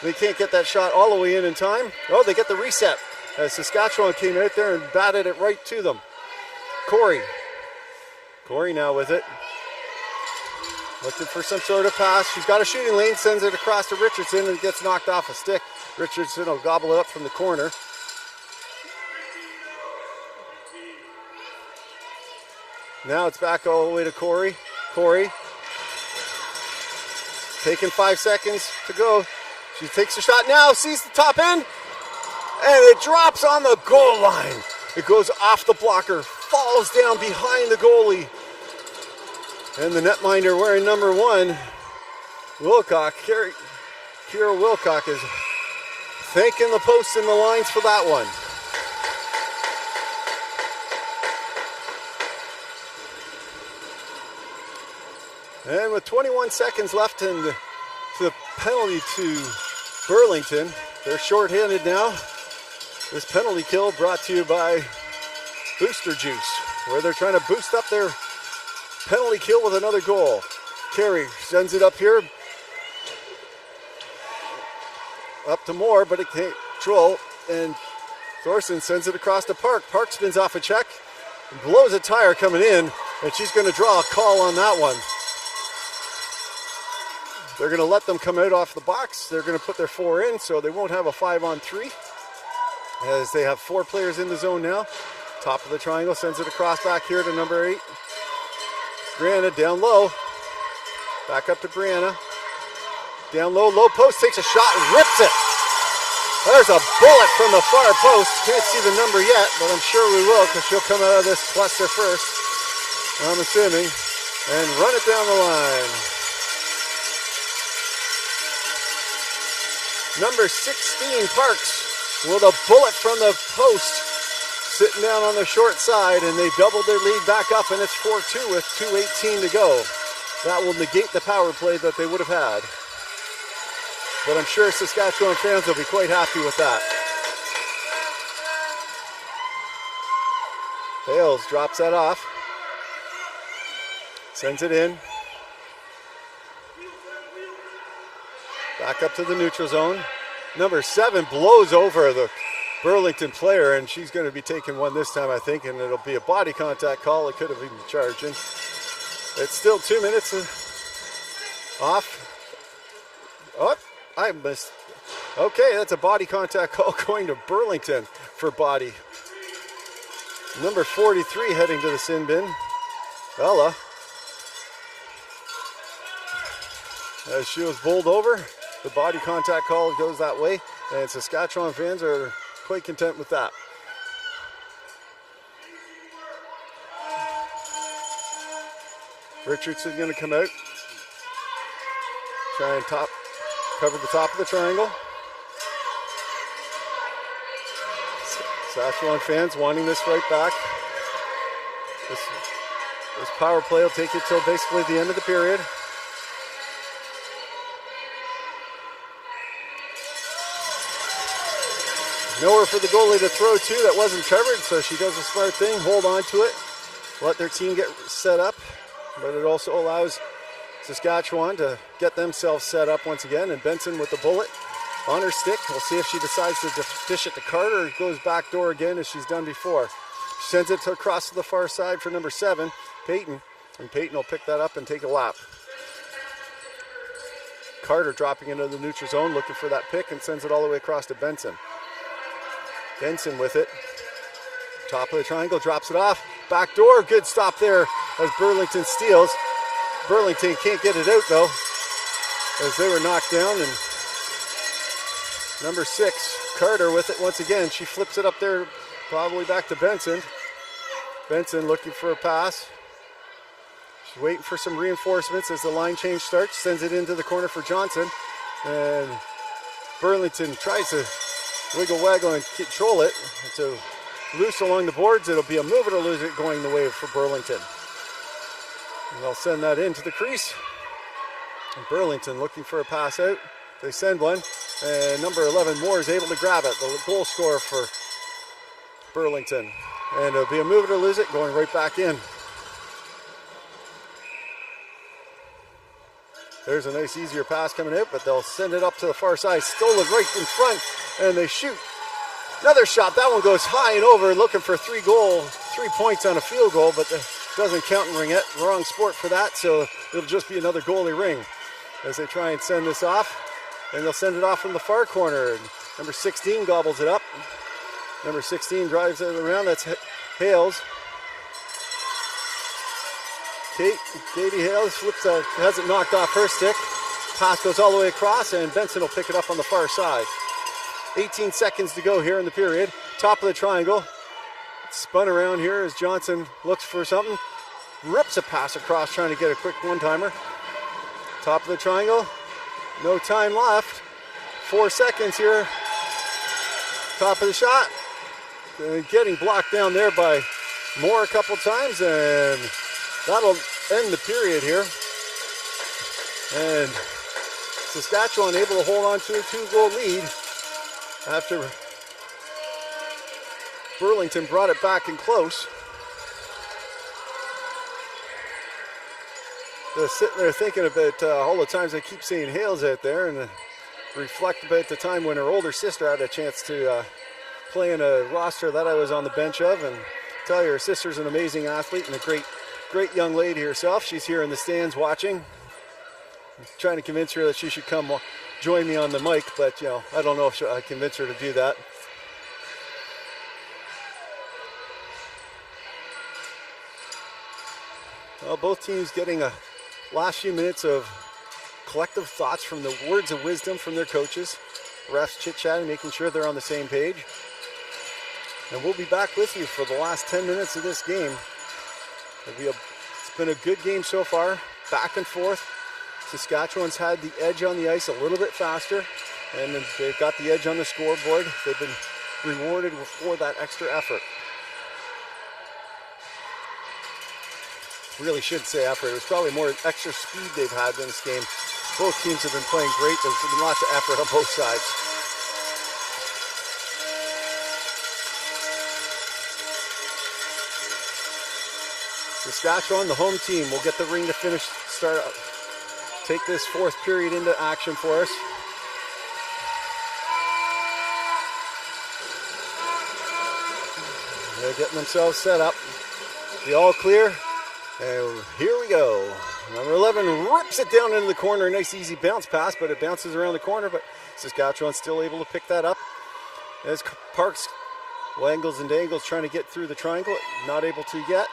They can't get that shot all the way in time. Oh, they get the reset as Saskatchewan came out there and batted it right to them. Corey now with it. Looking for some sort of pass. She's got a shooting lane, sends it across to Richardson and gets knocked off a stick. Richardson will gobble it up from the corner. Now it's back all the way to Corey. Corey taking 5 seconds to go. She takes a shot now, sees the top end, and it drops on the goal line. It goes off the blocker, falls down behind the goalie. And the netminder wearing number 1, Wilcock, Kira Wilcock, is thanking the posts and the lines for that one. And with 21 seconds left in the penalty to Burlington, they're shorthanded now. This penalty kill brought to you by Booster Juice, where they're trying to boost up their penalty kill with another goal. Carey sends it up here. Up to Moore, but it can't control. And Thorson sends it across to Park. Park spins off a check, blows a tire coming in, and she's going to draw a call on that one. They're going to let them come out off the box. They're going to put their 4 in, so they won't have a 5-on-3, as they have 4 players in the zone now. Top of the triangle, sends it across back here to number 8. Brianna down low. Back up to Brianna. Down low, low post, takes a shot and rips it. There's a bullet from the far post. Can't see the number yet, but I'm sure we will, because she'll come out of this cluster first, I'm assuming, and run it down the line. Number 16, Parks, with a bullet from the post, sitting down on the short side, and they doubled their lead back up, and it's 4-2 with 2:18 to go. That will negate the power play that they would have had. But I'm sure Saskatchewan fans will be quite happy with that. Hales drops that off. Sends it in. Back up to the neutral zone. Number 7 blows over the Burlington player, and she's going to be taking one this time, I think, and it'll be a body contact call. It could have even charged in. It's still 2 minutes off. Oh, I missed. Okay, that's a body contact call going to Burlington for body. Number 43 heading to the sin bin. Ella. As she was bowled over, the body contact call goes that way, and Saskatchewan fans are quite content with that. Richardson going to come out. Try and cover the top of the triangle. Saskatchewan fans wanting this right back. This power play will take you till basically the end of the period. Nowhere for the goalie to throw to that wasn't covered, so she does a smart thing, hold on to it, let their team get set up, but it also allows Saskatchewan to get themselves set up once again, and Benson with the bullet on her stick. We'll see if she decides to dish it to Carter or goes back door again as she's done before. She sends it across to the far side for number 7, Peyton, and Peyton will pick that up and take a lap. Carter dropping into the neutral zone, looking for that pick, and sends it all the way across to Benson. Benson with it. Top of the triangle, drops it off. Back door, good stop there as Burlington steals. Burlington can't get it out though, as they were knocked down, and number 6, Carter with it once again. She flips it up there, probably back to Benson. Benson looking for a pass. She's waiting for some reinforcements as the line change starts. Sends it into the corner for Johnson, and Burlington tries to wiggle and control it. So loose along the boards. It'll be a move it or lose it going the way for Burlington. And they'll send that into the crease. And Burlington looking for a pass out. They send one, and number 11 Moore is able to grab it. The goal scorer for Burlington. And it'll be a move it or lose it going right back in. There's a nice easier pass coming out, but they'll send it up to the far side. Stolen right in front, and they shoot. Another shot. That one goes high and over, looking for 3 points on a field goal, but doesn't count in ringette. Wrong sport for that, so it'll just be another goalie ring as they try and send this off. And they'll send it off from the far corner. And number 16 gobbles it up. Number 16 drives it around. That's Hales. Katie Hales has it knocked off her stick. Pass goes all the way across, and Benson will pick it up on the far side. 18 seconds to go here in the period. Top of the triangle. Spun around here as Johnson looks for something. Rips a pass across, trying to get a quick one-timer. Top of the triangle. No time left. 4 seconds here. Top of the shot. Getting blocked down there by Moore a couple times, and that'll end the period here. And Saskatchewan able to hold on to a 2-goal lead after Burlington brought it back in close. Just sitting there thinking about all the times I keep seeing Hales out there, and reflect about the time when her older sister had a chance to play in a roster that I was on the bench of, and tell you her sister's an amazing athlete and a great young lady herself. She's here in the stands watching. I'm trying to convince her that she should come join me on the mic, but you know, I don't know if I convince her to do that. Well, both teams getting a last few minutes of collective thoughts from the words of wisdom from their coaches. Refs chit-chatting, making sure they're on the same page. And we'll be back with you for the last 10 minutes of this game. It's been a good game so far, back and forth. Saskatchewan's had the edge on the ice a little bit faster, and they've got the edge on the scoreboard. They've been rewarded for that extra effort. Really should say effort. It was probably more extra speed they've had in this game. Both teams have been playing great. There's been lots of effort on both sides. Saskatchewan, the home team, will get the ring to take this fourth period into action for us. They're getting themselves set up. The all clear. And here we go. Number 11 rips it down into the corner. A nice easy bounce pass, but it bounces around the corner, but Saskatchewan's still able to pick that up. As Parks wangles and dangles trying to get through the triangle, not able to yet.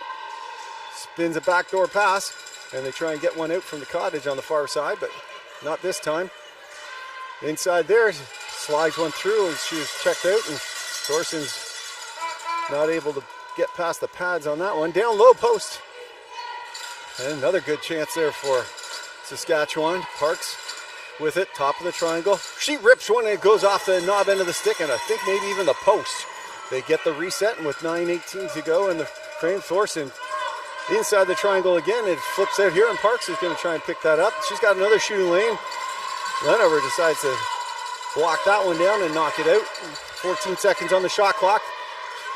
Spins a backdoor pass, and they try and get one out from the cottage on the far side, but not this time. Inside there, slides one through as she was checked out, and Thorson's not able to get past the pads on that one. Down low post. And another good chance there for Saskatchewan. Parks with it, top of the triangle. She rips one and it goes off the knob end of the stick, and I think maybe even the post. They get the reset, and with 9:18 to go in the frame, Thorson inside the triangle again. It flips out here, and Parks is going to try and pick that up. She's got another shooting lane. Lenover decides to block that one down and knock it out. 14 seconds on the shot clock.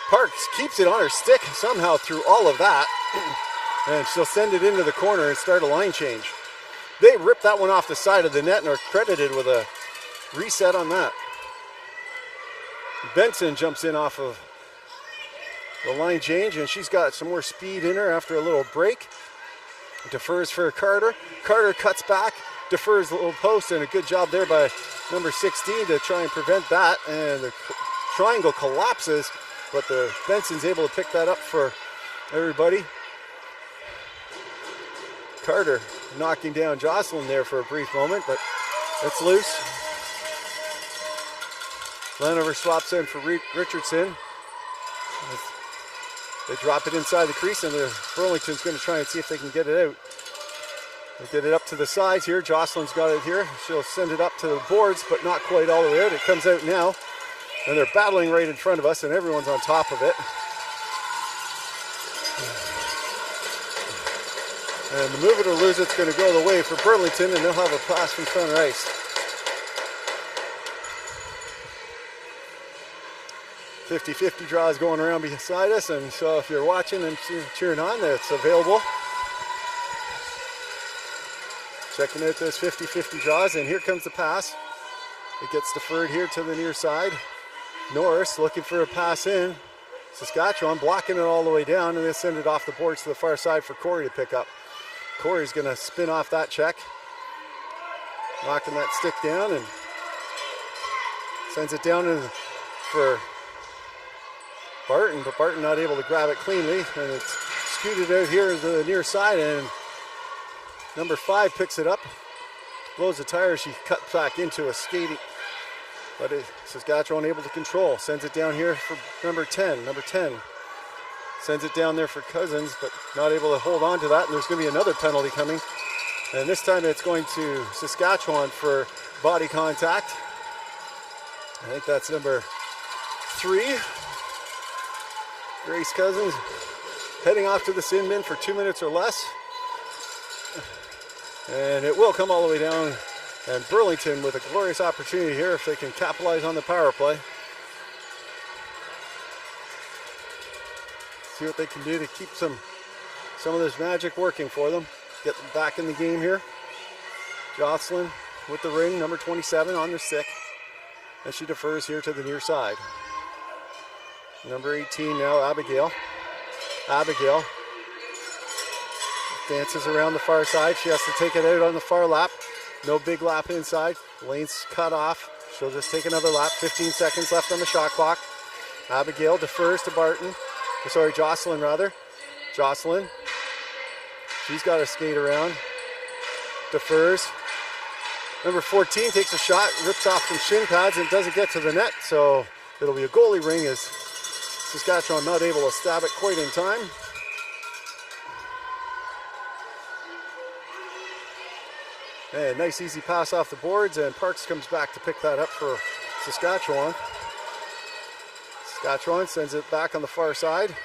Parks keeps it on her stick somehow through all of that. And she'll send it into the corner and start a line change. They ripped that one off the side of the net and are credited with a reset on that. Benson jumps in off of the line change, and she's got some more speed in her after a little break. Defers for Carter. Carter cuts back, defers the little post, and a good job there by number 16 to try and prevent that. And the triangle collapses, but Benson's able to pick that up for everybody. Carter knocking down Jocelyn there for a brief moment, but it's loose. Lanover swaps in for Richardson. They drop it inside the crease, and Burlington's going to try and see if they can get it out. They get it up to the sides here. Jocelyn's got it here. She'll send it up to the boards, but not quite all the way out. It comes out now, and they're battling right in front of us, and everyone's on top of it. And the move it or lose it's going to go the way for Burlington, and they'll have a pass from center ice. 50-50 draws going around beside us, and so if you're watching and cheering on, it's available. Checking out those 50-50 draws, and here comes the pass. It gets deferred here to the near side. Norris looking for a pass in. Saskatchewan blocking it all the way down, and they send it off the boards to the far side for Corey to pick up. Corey's going to spin off that check, knocking that stick down, and sends it down for Barton, but Barton not able to grab it cleanly, and it's scooted out here to the near side, and number 5 picks it up, blows the tire. She cuts back into a skating, but Saskatchewan able to control, sends it down here for number 10. Number 10 sends it down there for Cousins, but not able to hold on to that, and there's going to be another penalty coming. And this time it's going to Saskatchewan for body contact. I think that's number 3. Grace Cousins heading off to the sin bin for 2 minutes or less. And it will come all the way down. And Burlington with a glorious opportunity here if they can capitalize on the power play. See what they can do to keep some of this magic working for them. get back in the game here. Jocelyn with the ring, number 27 on the stick. And she defers here to the near side. Number 18 now, Abigail. Abigail dances around the far side. She has to take it out on the far lap. No big lap inside. Lane's cut off. She'll just take another lap. 15 seconds left on the shot clock. Abigail defers to Jocelyn rather. Jocelyn. She's got to skate around. Defers. Number 14 takes a shot, rips off some shin pads and doesn't get to the net. So it'll be a goalie ring as Saskatchewan not able to stab it quite in time. And nice easy pass off the boards, and Parks comes back to pick that up for Saskatchewan. Saskatchewan sends it back on the far side.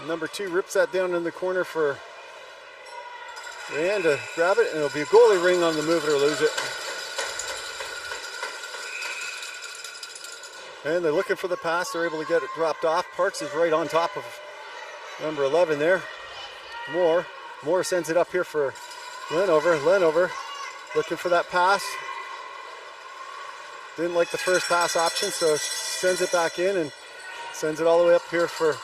Number 2 rips that down in the corner for Rand to grab it, and it'll be a goalie ring on the move it or lose it. And they're looking for the pass. They're able to get it dropped off. Parks is right on top of number 11 there. Moore sends it up here for Lenover looking for that pass. Didn't like the first pass option, so sends it back in and sends it all the way up here for...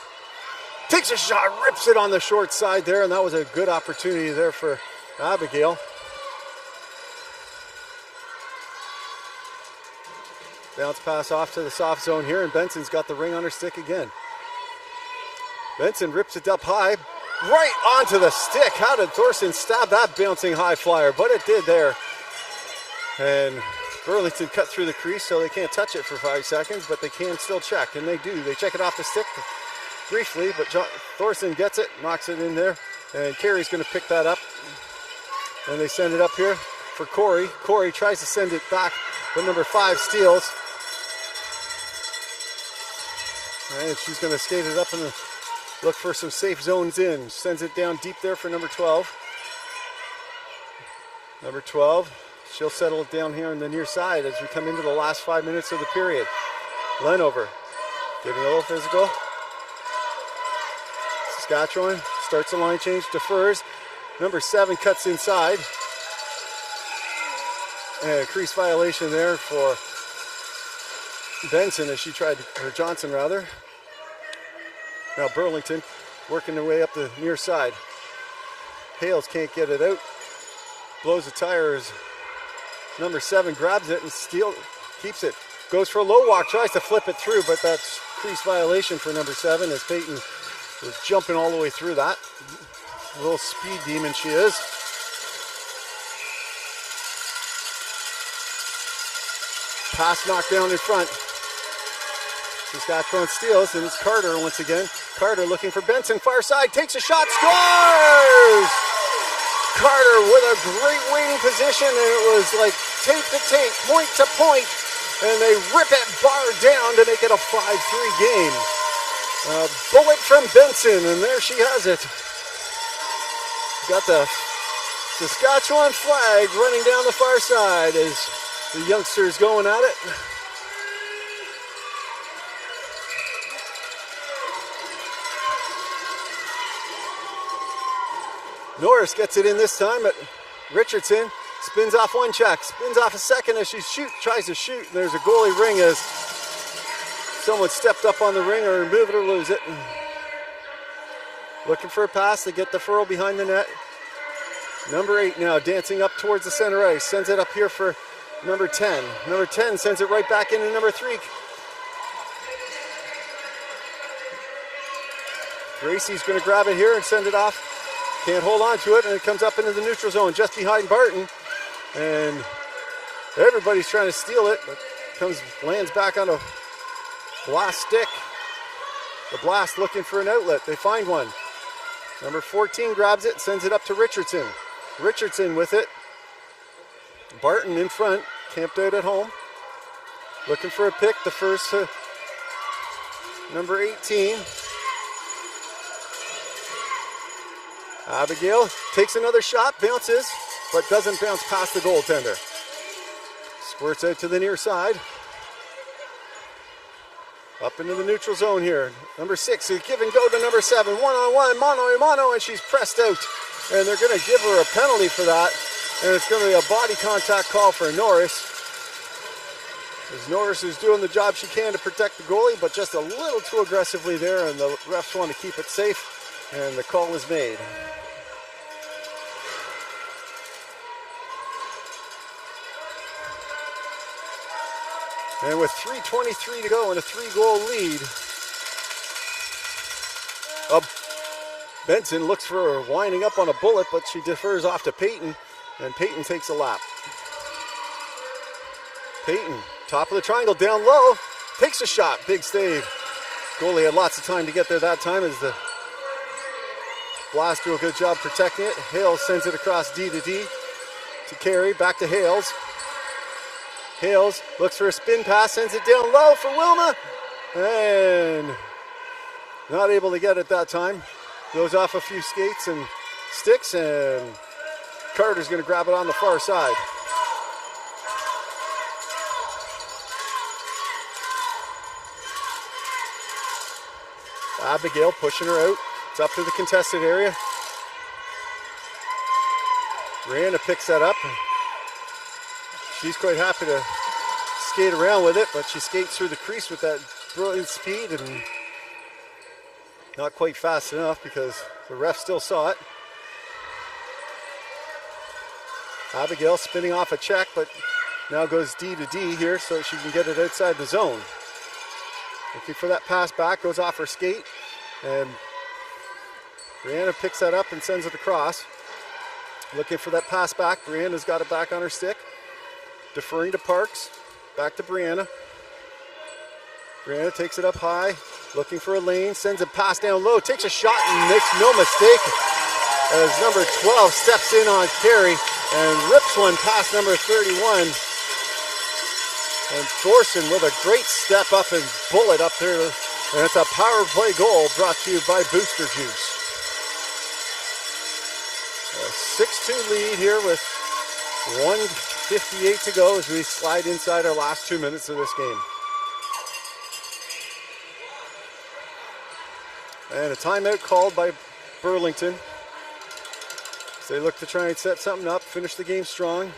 Takes a shot, rips it on the short side there, and that was a good opportunity there for Abigail. Bounce pass off to the soft zone here, and Benson's got the ring on her stick again. Benson rips it up high, right onto the stick. How did Thorson stab that bouncing high flyer? But it did there. And Burlington cut through the crease, so they can't touch it for 5 seconds, but they can still check, and they do. They check it off the stick briefly, but Thorson gets it, knocks it in there, and Carey's going to pick that up. And they send it up here for Corey. Corey tries to send it back, but number 5 steals. And she's going to skate it up and look for some safe zones in. Sends it down deep there for number 12. Number 12, she'll settle it down here on the near side as we come into the last 5 minutes of the period. Lenover getting a little physical. Saskatchewan starts the line change, defers. Number 7 cuts inside. And a crease violation there for Benson as she tried, or Johnson rather. Now Burlington working their way up the near side. Hales can't get it out. Blows the tires. Number 7 grabs it and keeps it. Goes for a low walk, tries to flip it through, but that's crease violation for number 7 as Peyton was jumping all the way through that. A little speed demon she is. Pass knocked down in front. Saskatchewan steals, and it's Carter once again. Carter looking for Benson, far side, takes a shot, scores! Carter with a great waiting position, and it was like tape to tape, point to point, and they rip it bar down to make it a 5-3 game. A bullet from Benson, and there she has it. Got the Saskatchewan flag running down the far side as the youngsters going at it. Norris gets it in this time, but Richardson spins off one check, spins off a second as she tries to shoot. And there's a goalie ring as someone stepped up on the ring or move it or lose it. Looking for a pass to get the furl behind the net. Number 8 now dancing up towards the center ice. Sends it up here for number 10. Number 10 sends it right back into number 3. Gracie's going to grab it here and send it off. Can't hold on to it, and it comes up into the neutral zone just behind Barton. And everybody's trying to steal it, but lands back on a Blast stick. The Blast looking for an outlet. They find one. Number 14 grabs it, sends it up to Richardson. Richardson with it. Barton in front, camped out at home. Looking for a pick, the first to number 18. Abigail takes another shot, bounces, but doesn't bounce past the goaltender. Squirts out to the near side. Up into the neutral zone here. Number 6 is give and go to number 7. One-on-one, mano-a-mano, and she's pressed out and they're going to give her a penalty for that, and it's going to be a body contact call for Norris. As Norris is doing the job she can to protect the goalie, but just a little too aggressively there, and the refs want to keep it safe, and the call is made. And with 3:23 to go and a 3-goal lead, Benson looks for winding up on a bullet, but she defers off to Peyton, and Peyton takes a lap. Peyton, top of the triangle, down low, takes a shot, big save. Goalie had lots of time to get there that time as the Blast do a good job protecting it. Hales sends it across D to D to Carey, back to Hales. Hales looks for a spin pass, sends it down low for Wilma, and not able to get it that time. Goes off a few skates and sticks, and Carter's going to grab it on the far side. Abigail pushing her out. It's up to the contested area. Brianna picks that up. She's quite happy to skate around with it, but she skates through the crease with that brilliant speed and not quite fast enough because the ref still saw it. Abigail spinning off a check, but now goes D to D here so she can get it outside the zone. Looking for that pass back, goes off her skate, and Brianna picks that up and sends it across. Looking for that pass back, Brianna's got it back on her stick. Deferring to Parks, back to Brianna. Brianna takes it up high, looking for a lane, sends a pass down low, takes a shot and makes no mistake as number 12 steps in on Carey and rips one past number 31. And Thorson with a great step up and bullet up there, and it's a power play goal brought to you by Booster Juice. A 6-2 lead here with 1:58 to go as we slide inside our last 2 minutes of this game. And a timeout called by Burlington. So they look to try and set something up, finish the game strong.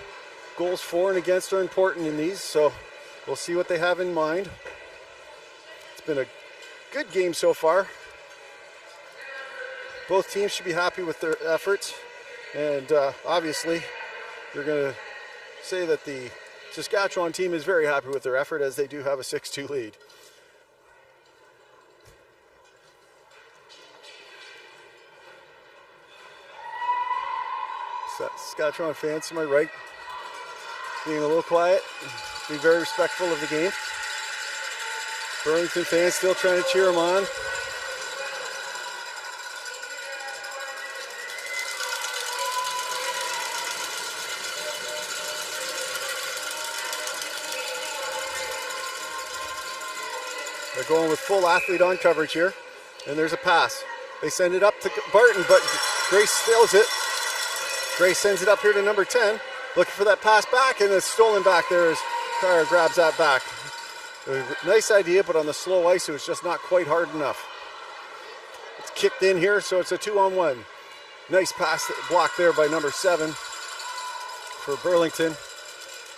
Goals for and against are important in these, so we'll see what they have in mind. It's been a good game so far. Both teams should be happy with their efforts, and obviously you're going to say that the Saskatchewan team is very happy with their effort as they do have a 6-2 lead. Saskatchewan fans to my right being a little quiet, being very respectful of the game. Burlington fans still trying to cheer them on. They're going with full athlete on coverage here, and there's a pass. They send it up to Barton, but Grace steals it. Grace sends it up here to number 10, looking for that pass back, and it's stolen back there as Carr grabs that back. A nice idea, but on the slow ice, it was just not quite hard enough. It's kicked in here, so it's a 2-on-1. Nice pass blocked there by number 7 for Burlington.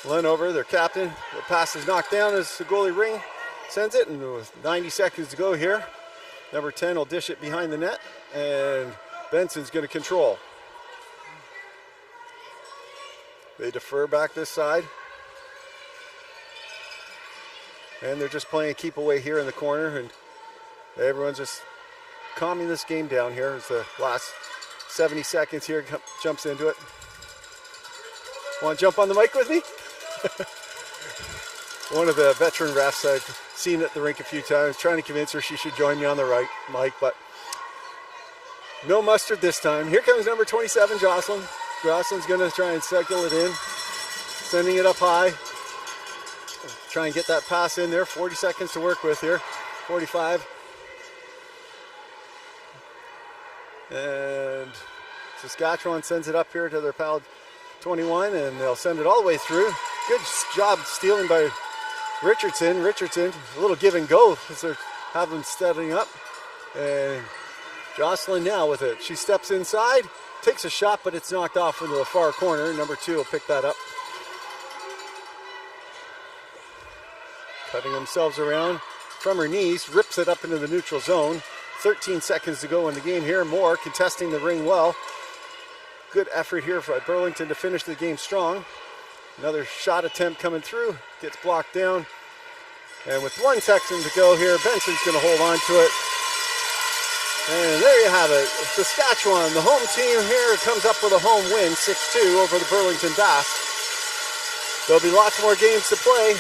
Lenover, their captain. The pass is knocked down as the goalie Ring sends it, and with 90 seconds to go here, number 10 will dish it behind the net, and Benson's going to control. They defer back this side. And they're just playing keep away here in the corner, and everyone's just calming this game down here as the last 70 seconds here jumps into it. Want to jump on the mic with me? One of the veteran refs I've seen at the rink a few times, trying to convince her she should join me on the right mic, but no mustard this time. Here comes number 27, Jocelyn. Jocelyn's going to try and cycle it in, sending it up high. Try and get that pass in there. 40 seconds to work with here. 45. And Saskatchewan sends it up here to their pal 21, and they'll send it all the way through. Good job stealing by Richardson. Richardson, a little give and go as they have him setting up. And Jocelyn now with it. She steps inside, takes a shot, but it's knocked off into the far corner. Number 2 will pick that up. Cutting themselves around from her knees, rips it up into the neutral zone. 13 seconds to go in the game here. Moore contesting the ring well. Good effort here for Burlington to finish the game strong. Another shot attempt coming through, gets blocked down. And with 1 second to go here, Benson's going to hold on to it. And there you have it. Saskatchewan, the home team here, comes up with a home win, 6-2 over the Burlington-Blast. There'll be lots more games to play.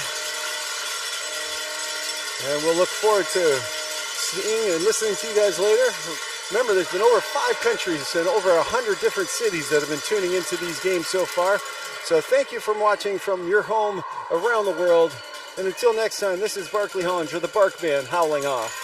And we'll look forward to seeing and listening to you guys later. Remember, there's been over 5 countries and over 100 different cities that have been tuning into these games so far. So thank you for watching from your home around the world. And until next time, this is Barkley Hollinger, the Bark Band, howling off.